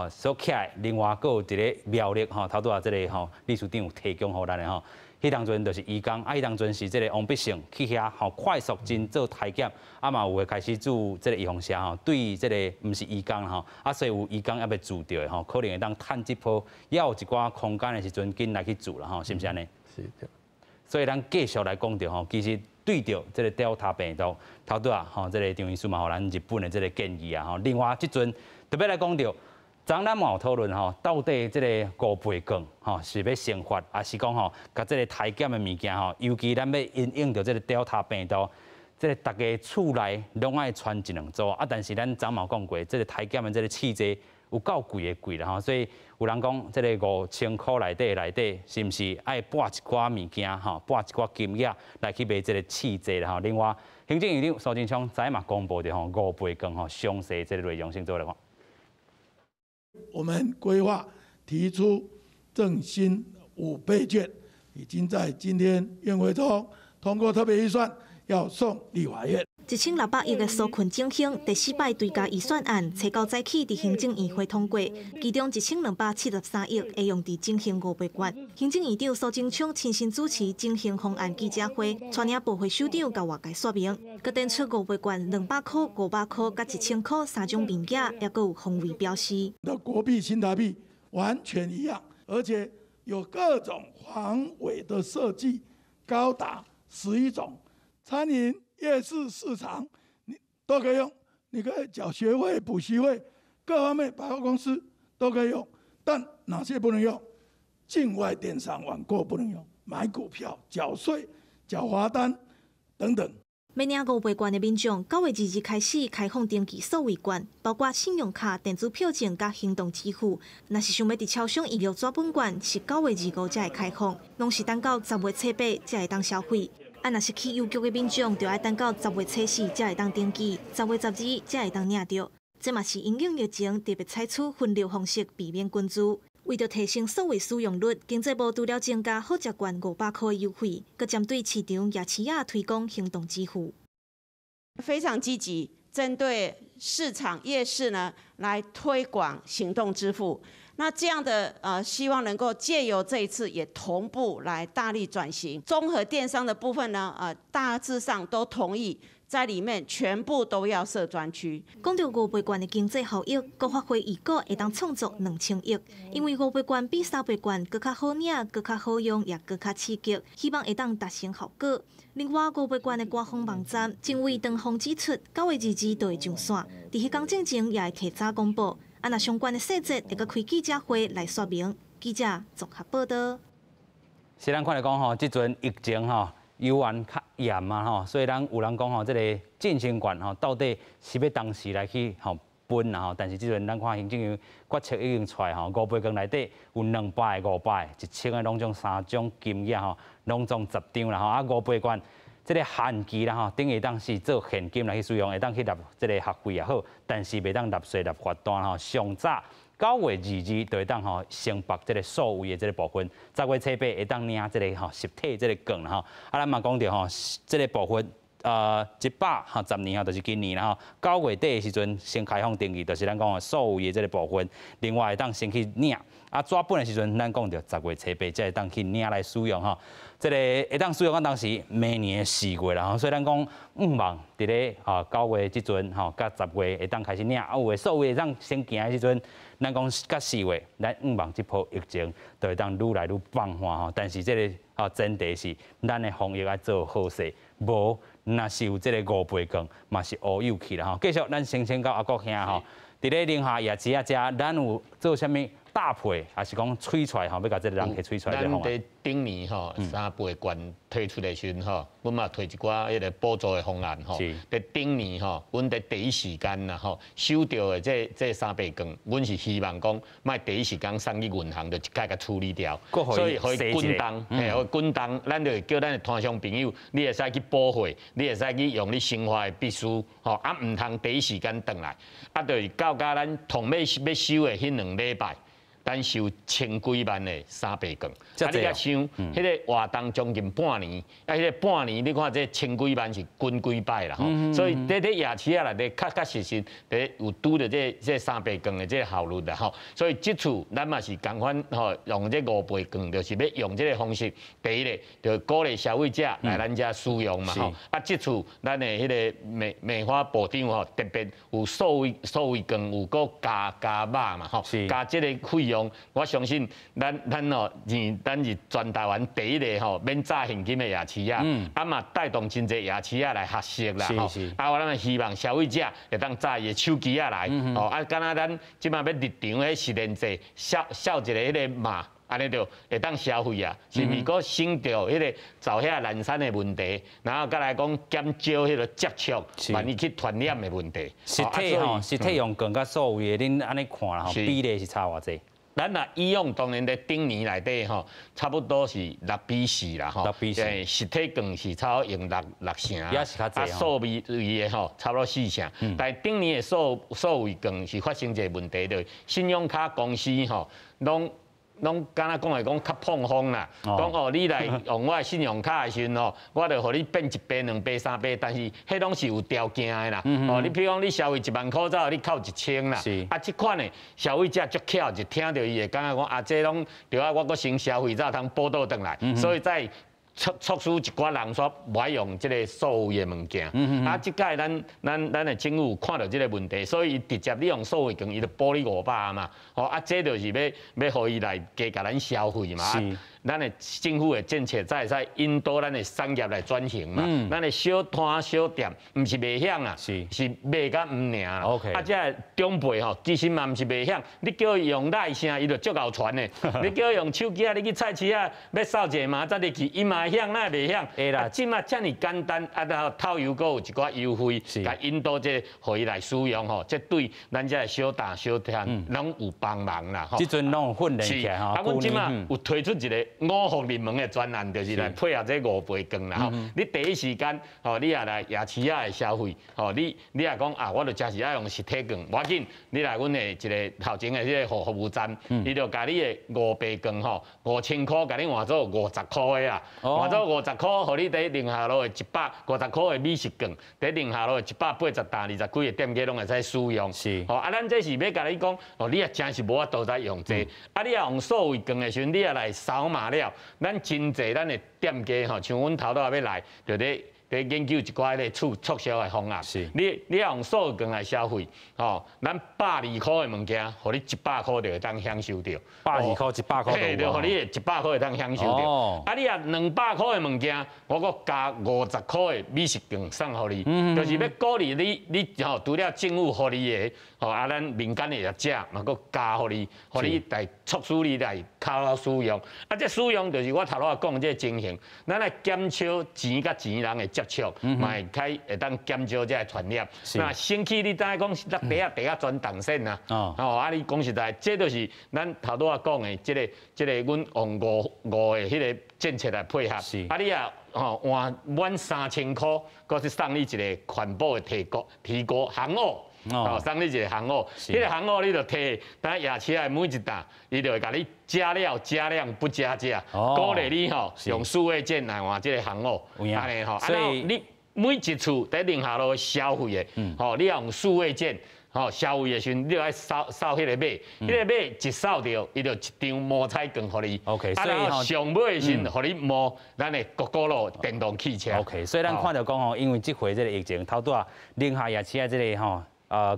所起来，另外佫有伫咧苗栗吼，头拄啊即个吼秘书长有提供互咱的吼，迄当阵就是移工，迄当阵是即个王必胜去遐吼快速真做体检，嘛有会开始做即个预防社吼，对即个毋是移工吼，所以有移工也要住着的吼，可能会当趁即波，也有一寡空间的时阵紧来去住啦吼，是毋是安尼？是。所以咱继续来讲着吼，其实对着这个 Delta 病毒，头拄啊吼，这个张医师嘛，互咱日本的这个建议啊吼。另外，即阵特别来讲着，昨咱嘛有讨论吼，到底这个五倍券吼是要先发，还是讲吼，甲这个体检的物件吼，尤其咱要因应着这个 Delta 病毒，这个大家厝内拢爱穿一两组啊。但是咱昨嘛讲过，这个体检的这个器材有够贵啦吼，所以有人讲，这个5000块内底，是毋是爱拨一寡物件吼，拨一寡金额来去买这个器材啦吼？另外，行政院长苏贞昌昨嘛公布着吼5倍券吼详细这个内容，先做来看。我们规划提出振兴5倍券，已经在今天院会中通过特别预算，要送立法院。1600亿的纾困振兴第4摆追加预算案，初到早起伫行政院会通过，其中1273亿会用伫振兴5倍券。行政院长苏贞昌亲身主持振兴方案记者会，带领部会首长甲外界说明，佮电出5倍券200块、500块、甲1000块3种名额，也佮有防卫标识。那国币、新台币完全一样，而且有各种防伪的设计，高达11种。餐饮、夜市、市场，你都可以用。你可以缴学费、补习费，各方面百货公司都可以用。但哪些不能用？境外电商网购不能用，买股票、缴税、缴罚单等等。要领5倍券的民众，9月2日开始开放登记数位券，包括信用卡、电子票证甲行动支付。若是想要伫超商预约纸本券，是9月25才会开放，拢是等到10月初8才会当消费。若是去邮局的民众，就要等到10月初4才会当登记，10月12才会当领到。这嘛是因应疫情特别采取分流方式，避免捐资。为着提升数位使用率，经济部除了增加好食券500块的优惠，佮针对市场夜市仔推广行动支付。非常积极，针对市场夜市呢来推广行动支付。那这样的希望能够借由这一次也同步来大力转型综合电商的部分呢，大致上都同意在里面全部都要设专区。讲到5倍券的经济效益，国发会预估会当创作2000亿，因为5倍券比3倍券更较好领、更较好用，也更较刺激，希望会当达成效果。另外，5倍券的官方网站政委长方指出，9月2日就会上线，伫迄天进前也会提早公布。若相关的细节会佮开记者会来说明。记者综合报道。是咱看来讲吼，即阵疫情吼犹原较严嘛吼，所以咱有人讲吼，这个振兴券吼到底是要当时来去吼分啦吼，但是即阵咱看行政院决策已经出来吼，5倍券内底有200个、500个、1000个拢种3种金额吼，拢总10张啦吼，5倍券。这个限期啦吼，等于当是做现金来去使用，会当去纳这个学费也好，但是袂当纳税、纳罚单吼。上早9月2日就会当吼申报这个数位的这个部分，10月初8会当领这个吼实体这个券啦吼。咱嘛讲到吼，这个部分110年啊，就是今年啦吼，9月底的时阵先开放登记，就是咱讲的数位的这个部分，另外会当先去领。纸本的时阵，咱讲到10月初8才会当去领来使用吼。这个会当使用，当时明年4月啦吼，所以咱讲毋望伫咧9月即阵吼，甲10月会当开始领，有诶数位会当先行的时阵，咱讲甲4月，咱毋望即波疫情就会当愈来愈放缓吼。但是这个前提是咱的防疫要做好势，无若是有这个5倍券，嘛是乌有去啦吼。继续，咱先请教阿国兄吼。伫咧宁夏夜市啊，咱有做啥物搭配，还是讲吹出来吼，要甲这个人给吹出来这方案。顶年吼3倍券推出的时阵吼，阮嘛推一寡迄个补助的方案吼。伫顶年吼，阮伫第一时间啦吼，收到的这3倍券，阮是希望讲，莫第一时间送去银行，就一概甲处理掉。所以可以滚动，嘿，滚动，咱就叫咱的摊商朋友，你会使去补货，你会使去用你生活的必须，吼，啊，唔通第一时间转来，啊，就是到咱同要收的迄2礼拜。咱收1000几万的3倍券，啊！你甲想，迄个活动将近半年，啊！迄个半年，你看这1000几万是滚几摆啦吼，所以在夜市啊内底确实有拄着这3倍券的这效率啦吼，所以这次咱嘛是共款吼，用这5倍券，就是要用这个方式，第一个就鼓励消费者来咱遮使用嘛吼，啊！这次咱的迄个梅花部长吼，特别有数位券有个加码嘛吼，加这个费用。我相信咱哦，咱是全台湾第一个吼免炸现金的夜市啊，啊嘛带动真侪夜市啊来学习啦吼。啊，我咱希望消费者会当炸伊的手机啊来，哦啊，敢若咱即马要入场迄实联制扫一个迄个码。安尼就会当消费啊，是毋是？佫省着迄个走遐难产的问题，然后再来讲减少迄个接触，万一去传染的问题。实体用券甲数位的，恁安尼看啦吼，比例是差偌济？咱若以往当然在顶年内底吼，差不多是6:4啦吼。6:4。实体券是差不多用六成，也是较济吼。数位的吼，差不多4成。但顶年的数位券是发生一个问题，就是信用卡公司吼，拢敢若讲来讲较碰风啦，讲哦，你来用我的信用卡的时阵吼，我就互你变1倍、2倍、3倍，但是迄拢是有条件的啦。哦，你比如讲你消费1万块，才互你扣1000啦。啊，即款的消费者足巧，就听到伊会感觉讲啊，这拢对啊，我搁先消费，才通补倒转来。所以在促使一寡人说不爱用这个数位的物件，啊，即届咱的政府看到这个问题，所以直接你用数位券，伊就补你500嘛，哦，啊，这就是要互伊来加甲咱消费嘛。咱的政府的政策才会使引导咱的产业来转型嘛。咱的小摊小店，唔是袂晓啊，是卖甲唔赢啦。啊，这长辈吼，其实嘛唔是袂晓，你叫伊用赖声，伊就足够传的。你叫伊用手机啊，你去菜市啊，要扫一下码，再入去，伊嘛会晓，哪会袂晓？会啦，即马遮尔简单，啊，然后套邮阁有一寡优惠，甲引导这互伊来使用吼，这对咱这小摊小店拢有帮忙啦。即阵拢有训练起来吼。啊，阮即马有推出一个5福入门的专案，就是来配合这5倍券啦。吼，你第一时间，吼，你也来夜市啊的消费，吼，你也讲啊，我就真是爱用实体券，无要紧，你来阮的一个头前的这个服务站，伊就甲你的5倍券吼，5000块，甲你换做50块的啊，换做50块，互你伫宁夏路的150块的美食券，伫宁夏路的180担20几个店家拢会使使用。是，吼啊，咱这是要甲你讲，哦，你也真是无法度再用这，啊，你也用数位券的时阵，你也来扫码了。咱真侪咱的店家吼，像阮头拄要来，就咧研究一寡咧促销的方案。是，你要用数位券来消费，吼，咱120块的物件，互你100块就会当享受到。120块100块嘿，就互你100块会当享受到。啊，你啊200块的物件，我搁加50块的美食券送互你，就是要鼓励你吼，除了政府互你的，吼啊，咱民间的业者嘛，搁加互你来促使你来靠使用。啊，这使用就是我头拄讲这个情形，咱来减少钱甲钱人的接触，嘛会当减少这个传染。那先去你知影讲，第一转动线啊，哦，啊，你讲实在，这就是咱头拄讲的这个，阮用5的迄个政策来配合。啊，你啊，吼换满3000块，搁是送你一个环保的提锅航蚵。哦，送你一个航蚵，迄个航蚵你就摕，等夜市的每一担，伊就会甲你加料加量不加价，鼓励你吼用数位券来换这个航蚵，安尼吼。所以你每一次在宁夏路消费的，吼，你要用数位券。吼，消费的时阵，你要扫迄个码，迄个码一扫掉，伊就一张摸彩券互你。OK， 所以吼上尾的时阵，互你摸咱的各路电动汽车。OK， 所以咱看到讲吼，因为这回这个疫情，头拄啊宁夏夜市啊，这个吼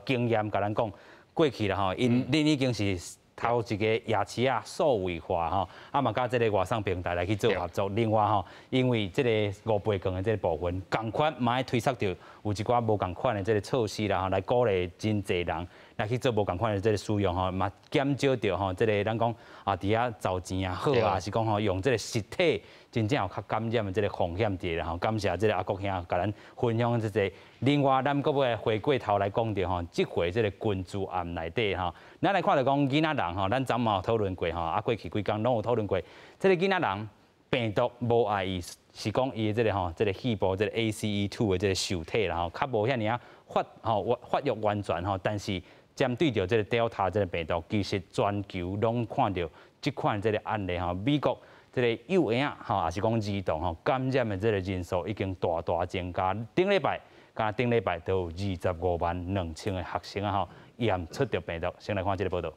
经验，甲咱讲过去啦吼，恁已经是头一个夜市啊数位化吼，啊嘛甲这个外送平台来去做合作。另外吼，因为这个5倍券的这个部分，共款嘛要推测到有一寡无共款的这个措施啦吼，来鼓励真侪人来去做无共款的这个使用吼，嘛减少掉吼，这个咱讲啊，伫遐找钱啊好啊，是讲吼用这个实体。 真正有较感染的这个风险伫啦吼，感谢这个阿国兄甲咱分享这个。另外，咱搁要回过头来讲着吼，这回这个关注案内底吼，咱来看到讲囡仔人吼，咱昨嘛有讨论过吼，啊过去几工拢有讨论过，这个囡仔人病毒无爱伊，是讲伊这个吼，这个细胞这个 ACE2 的这个受体啦吼，较无遐尔发育完全吼，但是针对着这个 Delta 这个病毒，其实全球拢看到这款这个案例吼，美国。 这个幼婴吼，也是讲儿童吼感染的这个人数已经大大增加。顶礼拜都有252000个学生啊吼验出着病毒。先来看这个报道。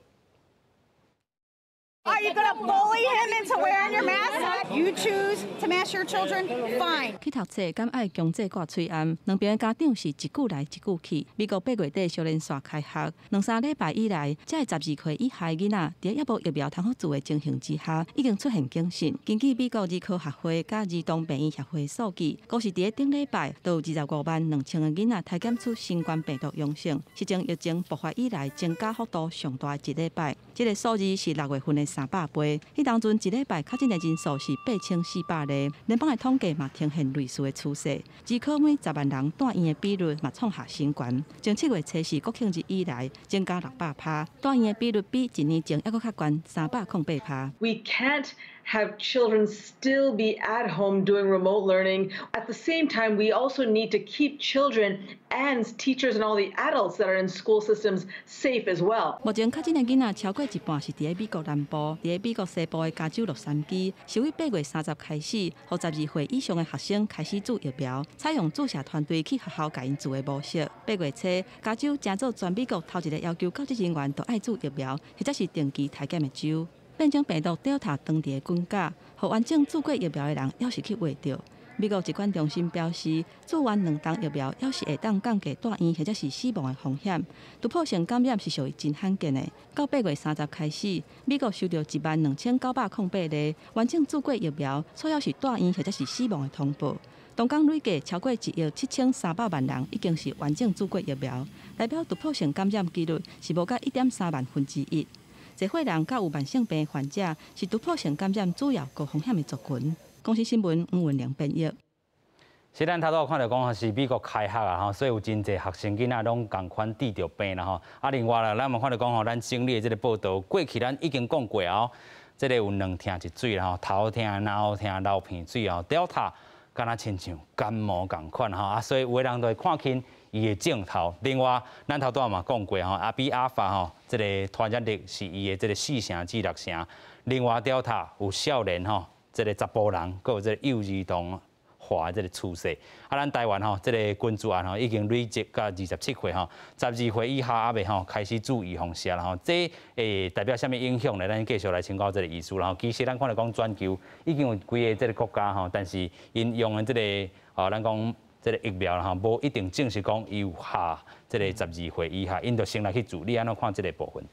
Are you gonna bully him into wearing your mask? You choose to mask your children? Fine. 去读册敢爱强制挂嘴罨，两边的家长是一句来一句去。美国8月底小年线开学，2-3礼拜以来，这12岁以下囡仔，在也无疫苗通好做的情形之下，已经出现警讯。根据美国儿科学会甲儿童病院协会数据，光是伫顶礼拜，都有252000个囡仔体检出新冠病毒阳性，是从疫情爆发以来增加幅度上大的一礼拜。这个数字是6月份的300倍，迄当阵一礼拜确诊的人数是8400例，联邦的统计嘛呈现类似的趋势。儿科每10万人住院的比率嘛创下新高，从7月初4国庆日以来增加600%，住院的比率比1年前还佫较高308%。We can't have children still be at home doing remote learning. At the same time, we also need to keep children and teachers and all the adults that are in school systems safe as well. 目前确诊的囡仔超过一半是伫美国南部，伫美国西部的加州洛杉矶，是为8月30开始，予12岁以上的学生开始注疫苗，采用注射团队去学校甲因做的模式。8月初，加州正做全美国头一个要求教职人员都爱注疫苗，或者是定期体检的州。变种病毒Delta当地的军架，予完整注过疫苗的人要是去画着。美国疾管中心表示，做完2档疫苗，要是会当降低住院或者是死亡的风险。突破性感染是属于真罕见的。到8月30开始，美国收到12908例完整注过疫苗，主要是住院或者是死亡的通报。东港累计超过17300万人已经是完整注过疫苗，代表突破性感染几率是无甲1.3万分之一。侪岁人甲有慢性病患者是突破性感染主要高风险的族群。公司新闻吴文良编译。是咱头拄看到讲是美国开学啊吼，所以有真侪学生囡仔拢共款治着病啦吼。啊，另外啦，咱嘛看到讲吼，咱整理的这个报道，过去咱已经讲过哦，这个有2疼一水啦吼，头疼、脑疼、流鼻水哦，Delta 敢若亲像感冒共款吼，啊，所以有的人都会看轻伊的症头。另外，咱头拄嘛讲过吼，啊比阿法吼，这个传染力是伊的这个4成至6成。另外，Delta 有少年吼，这个查甫人，佮有这个幼儿童化的这个趋势。啊，咱台湾吼，这个关注案吼已经累积到27岁吼，12岁以下还未吼开始注意防射啦吼。这代表什么影响呢？咱继续来请教这个医师啦吼。其实咱看到讲全球已经有几个这个国家吼，但是因用的这个咱讲。这个疫苗啦吼，无一定证实讲伊有下这个12岁以下，因就先来去做。你安怎看这个部分？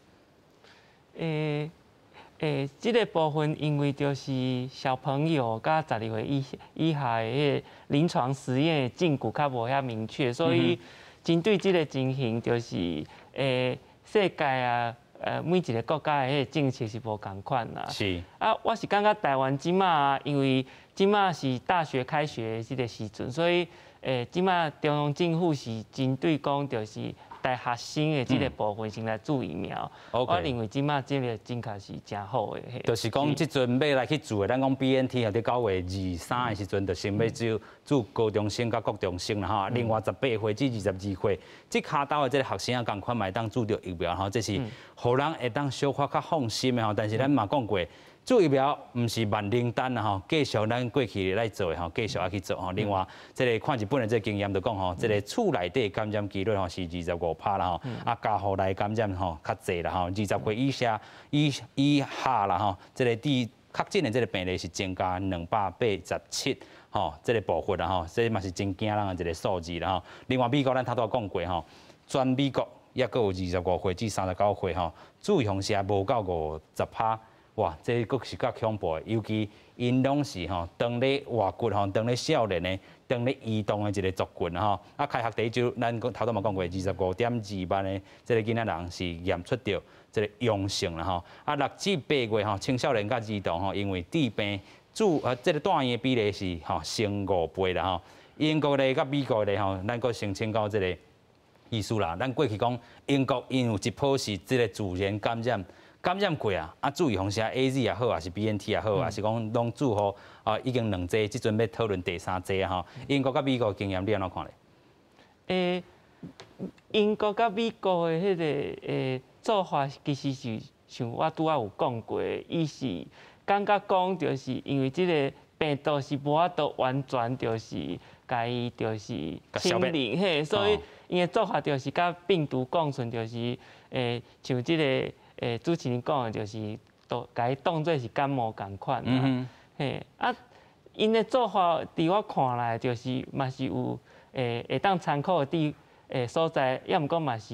这个部分因为就是小朋友甲12岁以下的临床实验的证据较无遐明确，所以针对这个情形，就是世界啊。每一个国家的迄个政策是无共款啦。是。啊，我是感觉台湾即马，因为即马是大学开学即个时阵，所以即马中央政府是针对讲就是大学生的即个部分先来注疫苗。我认为即马即个真确是真好的。就是讲即阵要来去做的，咱讲 BNT 伫9月23的时阵，就先要做高中生甲国中生啦吼。另外18岁至22岁，即骹斗的即个学生啊，共款嘛会当注着疫苗吼，这是互人会当小可较放心的吼。但是咱嘛讲过。做疫苗毋是万灵丹啦吼，继续咱过去来做的吼，继续要去做吼。另外，这个看日本的这个经验就讲吼，这个厝内底感染几率吼是25%啦吼，啊家户内感染吼较济啦吼，20岁以下啦吼，这个确诊的这个病例是增加287吼，这个部分啦吼，这嘛是真惊人的一个数字啦吼。另外，美国咱头拄讲过吼，全美国也佫有25岁至39岁吼，注意防射无到50%。哇，这个是较恐怖的，尤其因拢是吼，当咧活骨吼，当咧少年的，等咧移动的一个族群吼。啊，开学第一周，咱头拄嘛讲过，25.2万的这个囡仔人是验出着这个阳性啦吼。啊，6至8月吼，青少年甲儿童吼，因为致病这个带院比例是吼升5倍啦吼。英国咧甲美国咧吼，咱阁申请到这个意思啦。咱过去讲英国因有一波是这个自然感染过啊，啊注意防啥 AZ 也好，还是 BNT 也好，还是讲拢祝福啊，已经2剂，即阵要讨论第3剂啊吼。英国甲美国经验你安怎看咧？英国甲美国的迄个做法，其实是像我拄仔有讲过，伊是感觉讲，就是因为即个病毒是无法度完全就是甲伊就是清零嘿，所以因的做法就是甲病毒共存，就是像即个。主持人讲的就是，都甲伊当做是感冒共款啦。嘿，啊，因的做法，伫我看来就是嘛是有会当参考的所在，要毋讲嘛是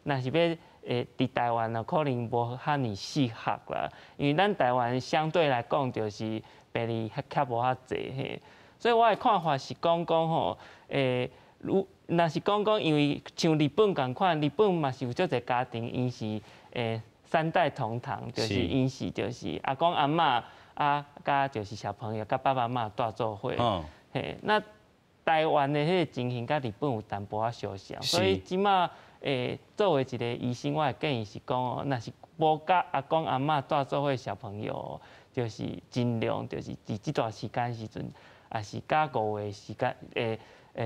若是要伫台湾啊，可能无遐尼适合啦。因为咱台湾相对来讲就是病例较无遐济嘿，所以我的看法是讲吼，若是讲，因为像日本共款，日本嘛是有足侪家庭，因是3代同堂，就是因是就是阿公阿嬷啊，甲就是小朋友，甲爸爸妈妈住做伙。嘿，那台湾的迄个情形，甲日本有淡薄仔相像，所以即马作为一个医生，我的建议是讲哦，若是无甲阿公阿嬷住做伙小朋友，就是尽量就是伫即段时间时阵，也是甲5月时间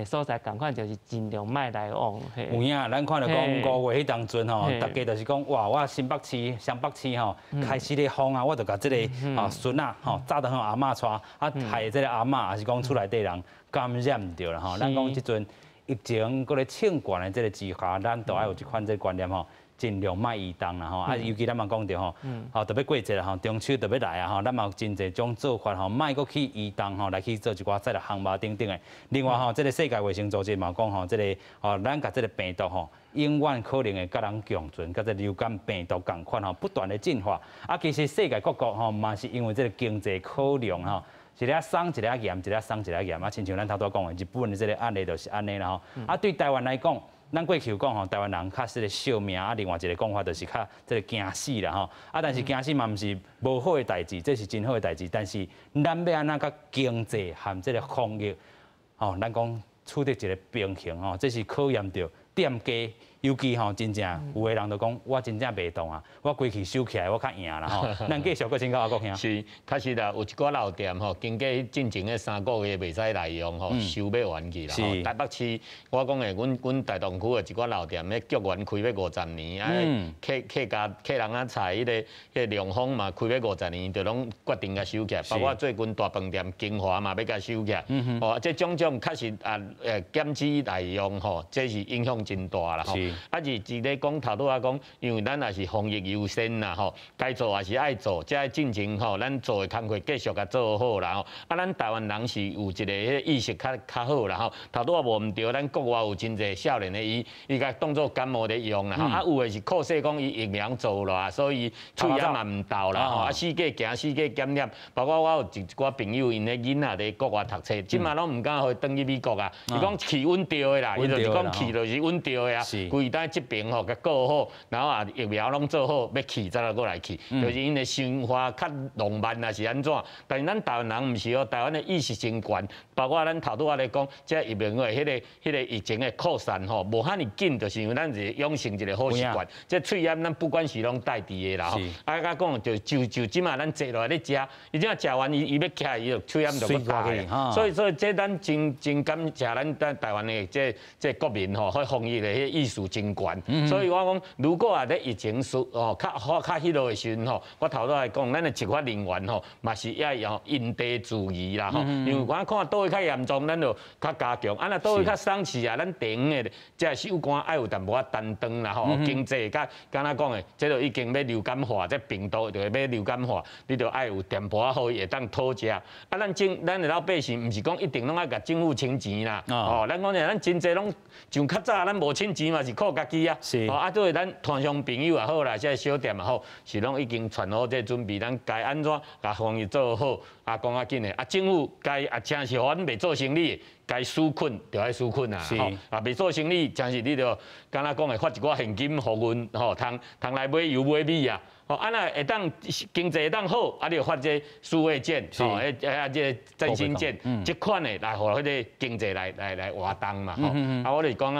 所在共款就是尽量莫来往。有影，咱看到讲5月迄当阵吼，大家就是讲哇，我新北市、湘北市吼开始咧封啊，我就甲即个孙仔吼早着向阿嬷带，害即个阿嬷也是讲厝内底人感染着啦吼。咱讲即阵疫情搁咧庆管的即个之下，咱都爱有一款即个观念吼。尽量莫移动啦吼，啊，尤其咱嘛讲着吼，特别过节啦吼，中秋特别来啊吼，咱嘛有真侪种做法吼，莫搁去移动吼，来去做一寡在项目等等的。另外吼，这个世界卫生组织嘛讲吼，这个咱甲这个病毒吼，永远可能会甲人共存，甲这流感病毒共款吼，不断的进化。啊，其实世界各国吼，嘛是因为这个经济考量吼。一个送一个严，一个送一个严啊！亲像咱头拄讲的，日本的这个案例就是安尼啦吼。啊，对台湾来讲，咱过去讲吼，台湾人较是个惜命啊，另外一个讲法就是较这个惊死啦吼。啊，但是惊死嘛，毋是无好的代志，这是真好的代志。但是咱要安怎甲经济和这个防疫，吼，咱讲处在一个平衡吼，这是考验着店家。尤其吼，真正有个人就讲，我真正袂动啊，我规气收起来，我较赢啦吼。咱继续搁请教阿国兄。是，确实啦，有一寡老店吼，经过进前的3个月袂使来用吼，收要完去啦。吼，台北市我讲的，阮大同区的一寡老店，咧局员开要50年，啊，客人啊菜迄个凉风嘛，开要50年，就拢决定甲收起来。包括最近大饭店金华嘛，要甲收起来。哦，这种确实啊，减脂来用吼，这是影响真大啦吼。啊，是咧讲头拄仔讲，因为咱也是防疫优先啦吼，该做也是爱做，即个进程吼，咱做的工作继续甲做好啦吼。啊，咱台湾人是有一个意识较好啦吼。头拄仔无毋对，咱国外有真侪少年的伊甲当做感冒咧用啦吼。啊，有的是靠说讲伊疫苗做了啊，所以喙也嘛毋到啦吼。啊，四界行四界检验，包括我有一寡朋友因咧囡仔咧国外读册，即马拢毋敢互伊转去美国啊。伊讲气温调的啦，伊就是讲气就是温调的啊。规单疾病吼，甲顾好，然后啊疫苗拢做好，要去再来过来去，就是因的生活较浪漫还是安怎？但是咱台湾人毋是哦，台湾的意识真悬，包括咱头拄仔咧讲，即疫苗的迄个疫情的扩散吼，无遐尼紧，就是因为咱是养成一个好习惯。即喙炎咱不管是拢带伫的啦吼。啊，甲讲就即马咱坐落来咧食，伊即马食完伊要起来，伊就喙炎就要加去。所以即咱真感谢咱台湾的即国民吼，去防疫的迄意识真悬。所以我讲，如果啊咧疫情较迄落的时阵吼，我头拄来讲，咱的执法人员吼，嘛是要因地制宜啦吼。因为我看倒位较严重，咱就较加强；啊，若倒位较松弛啊，咱顶的即个手关爱有淡薄仔担当啦吼。经济敢若讲的，即就已经要流感化，即病毒就要流感化，你就爱有淡薄仔好会当讨食。啊，咱的老百姓毋是讲一定拢爱甲政府请钱啦。哦，咱讲咱真济拢像较早咱无请钱嘛，是是靠家己啊。是。啊，作为咱团乡朋友也好啦，这小店也好，是拢已经传好这准备，咱该安怎把防疫做好，啊，讲较紧的，啊，政府该啊，真是互阮袂做生意，该纾困就爱纾困啊，吼，啊，袂做生意，真是你着敢若讲会发一寡现金互阮，吼，通来买油买米啊。哦，啊那会当经济会当好，啊你就发这数位券，吼，这振兴券，这款的来互迄个经济来活动嘛，吼。啊，我就是讲，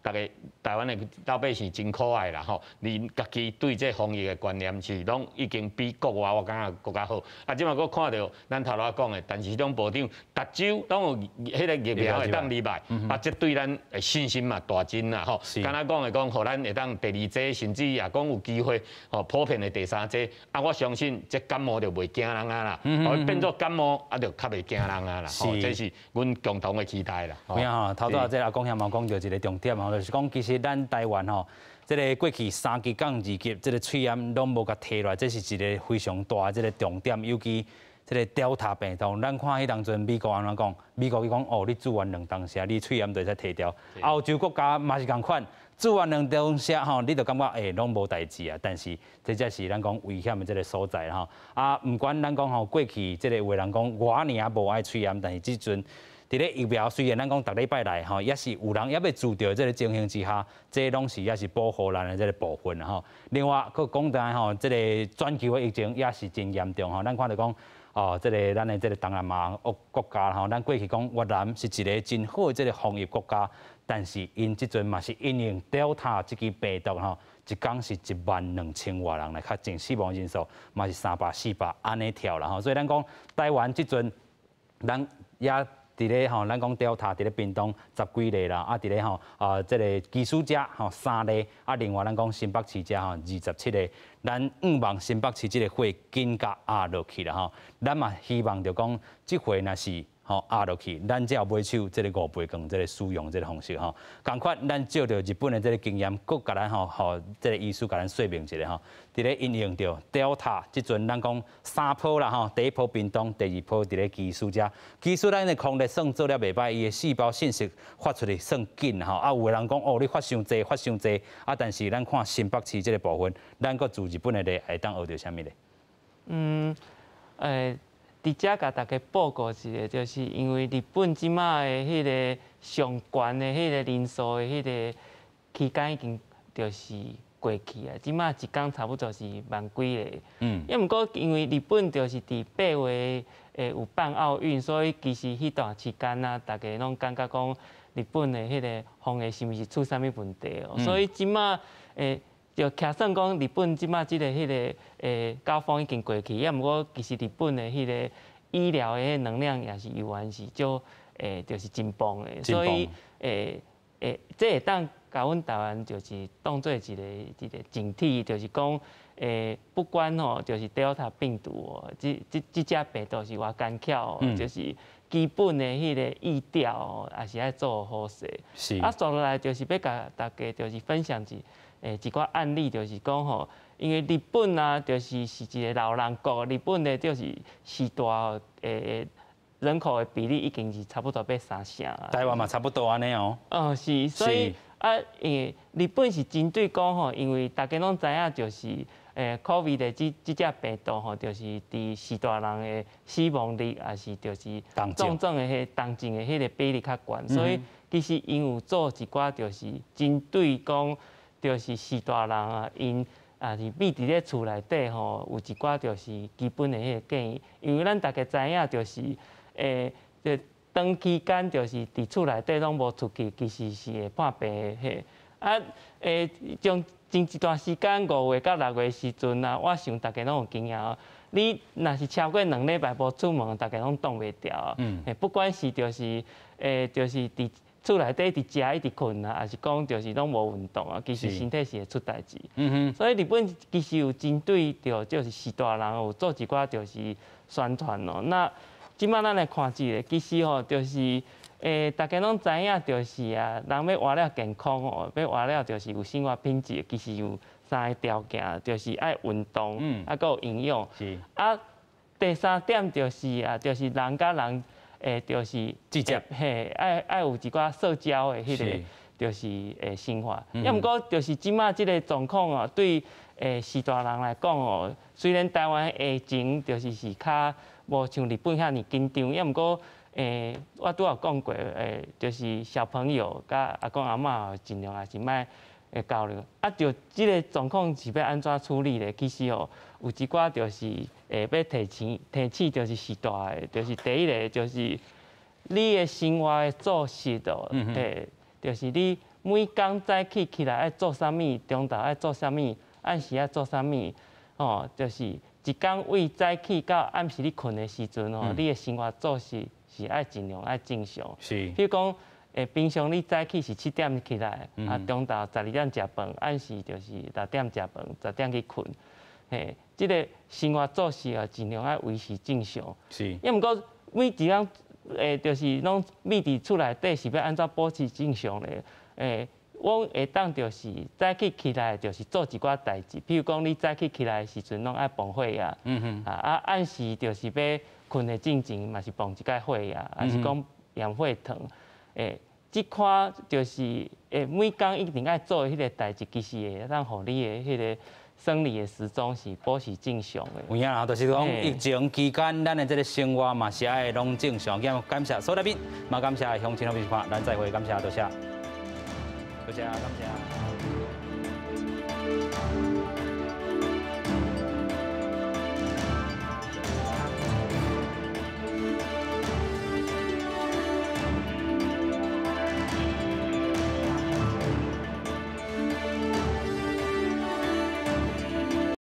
大家台湾的老百姓真可爱啦，吼，你家己对这防疫的观念是拢已经比国外我感觉更加好。啊，即马佫看到咱头头讲的，但是种部长逐州拢有迄个疫苗会当入来，啊，这对咱的信心嘛大增啦，吼。敢若讲的讲，互咱会当第二剂，甚至也讲有机会，吼，普遍的第三剂，啊，我相信这感冒就袂惊人啊啦，变做感冒啊就较袂惊人啊啦，吼，这是阮共同的期待啦。有影吼，头拄仔这阿公兄嘛讲到一个重点吼，就是讲其实咱台湾吼，这个过去3级降2级，这个肺炎拢无甲摕落来，这是一个非常大的这个重点，尤其这个 Delta 病毒，咱看迄当阵美国安怎讲？美国伊讲哦，你住完2当下，你肺炎就会使摕掉。欧洲国家嘛是共款。住完2当下吼，你就感觉拢无代志啊，但是这才是咱讲危险的这个所在吼。啊，唔管咱讲吼，过去这个有的人讲我尔无爱肺炎，但是即阵伫咧疫苗虽然咱讲逐礼拜来吼，也是有人也要注到这个情形之下，这拢是也是保护咱的这个部分吼。另外，佫讲到吼，这个全球的疫情也是真严重吼，咱看到讲。哦，这个咱的这个东南亚国家吼，咱过去讲越南是一个真好的这个防疫国家，但是因即阵嘛是因应 Delta 这支病毒吼，一天是12000多人来确诊，死亡人数嘛是300、400安尼跳啦吼，所以咱讲台湾即阵咱也伫咧吼，咱讲 Delta 伫咧屏东10几例啦，啊伫咧吼这个基础者吼3例，啊另外咱讲新北市者吼27例，咱希望新北市这个火紧甲压落去啦吼，咱嘛希望着讲即回若是吼压落去，咱才有买手这个5倍更这个使用这个方式吼，共款咱照着日本的这个经验，佮甲咱吼这个医师甲咱说明一下吼，伫咧应用着 Delta 即阵咱讲3波啦吼，第1波屏东，第2波伫咧基础者，基础咱的抗力算做了袂歹，伊的细胞信息发出来算紧吼，啊有的人讲哦你发伤济，发伤济，啊但是咱看新北市这个部分，咱佮自日本的咧会当学到啥物咧？伫遮甲大家报告一下，就是因为日本即马的迄个上悬的迄个人数的迄个期间已经就是过去啊，即马一天差不多是10000几个。也毋过因为日本就是伫8月有办奥运，所以其实迄段期间啊，大家拢感觉讲日本的迄个防疫是毋是出啥物问题哦，所以即马就徛算讲日本即马即个迄个高峰已经过去，也毋过其实日本的迄个医疗的能量也是依然是就就是真棒的，所以这会当甲阮台湾就是当做一个整体，就是讲不管吼，就是 Delta 病毒哦，即只病毒是偌艰巧哦，就是基本的迄个疫调哦，也是爱做好势。是。啊，接落来就是要甲大家就是分享一寡案例，就是讲吼，因为日本啊，就是一个老人国，日本的就是时大人口的比例已经是差不多要3成啊。台湾嘛差不多安尼哦。是，所以日本是针对讲吼，因为大家拢知影就是。COVID 的这只病毒吼，就是伫时大人的死亡率，也是就是重症的迄重症的迄个比例较悬，所以其实因有做一寡就是针对讲，就是时大人啊，因啊是秘伫咧厝内底吼，有一寡就是基本的迄个建议，因为咱大家知影就是长期间就是伫厝内底拢无出去，其实是会患病的从前一段时间5月到6月时阵啊，我想大家拢有经验哦。你若是超过2礼拜无出门，大家拢挡袂掉啊。不管是就是就是伫厝内底一直食一直困啊，还是讲就是拢无运动啊，其实身体是会出代志。所以日本其实有针对着就是时大人有做一寡就是宣传哦。那即摆咱来看一个，其实吼就是。大家拢知影，就是啊，人要活了健康哦，要活了就是有生活品质，其实有3个条件，就是爱运动，啊，佮有营养。是。啊，第3点就是啊，就是人甲人，就是直接爱有一寡社交的迄个就是生活。要毋过就是即马即个状况哦，对士大人来讲哦，虽然台湾疫情就是较无像日本遐尼紧张，要毋过我拄有讲过就是小朋友甲阿公阿嬷尽量也是莫交流。啊，就即个状况是要安怎处理咧？其实哦，有一寡就是要提醒就是时代的，就是第一个就是你的生活的作息哦，就是你每工早起来爱做啥物，中昼爱做啥物，暗时爱做啥物，哦，就是一工为早起到暗时你困的时阵哦，你的生活作息是爱尽量爱正常。是。比如讲，平常你早起是7点起来，啊，中昼12点食饭，暗时就是6点食饭，10点去困。即个生活作息啊，尽量爱维持正常。是。要毋过每一工就是拢秘伫厝内底是要安怎保持正常咧？我会当就是早起来就是做一寡代志，譬如讲你早起来的时阵拢爱放血啊，暗时就是要困的进前嘛是放一解血啊，还是讲验血糖，即款就是每工一定爱做的迄个代志，其实会当互你的迄个生理的时钟是保持正常的。有影啦，就是讲疫情期间，咱的这个生活嘛是爱拢正常。感谢所来宾，嘛感谢乡亲好朋友，咱再会，感谢多谢，多谢感谢。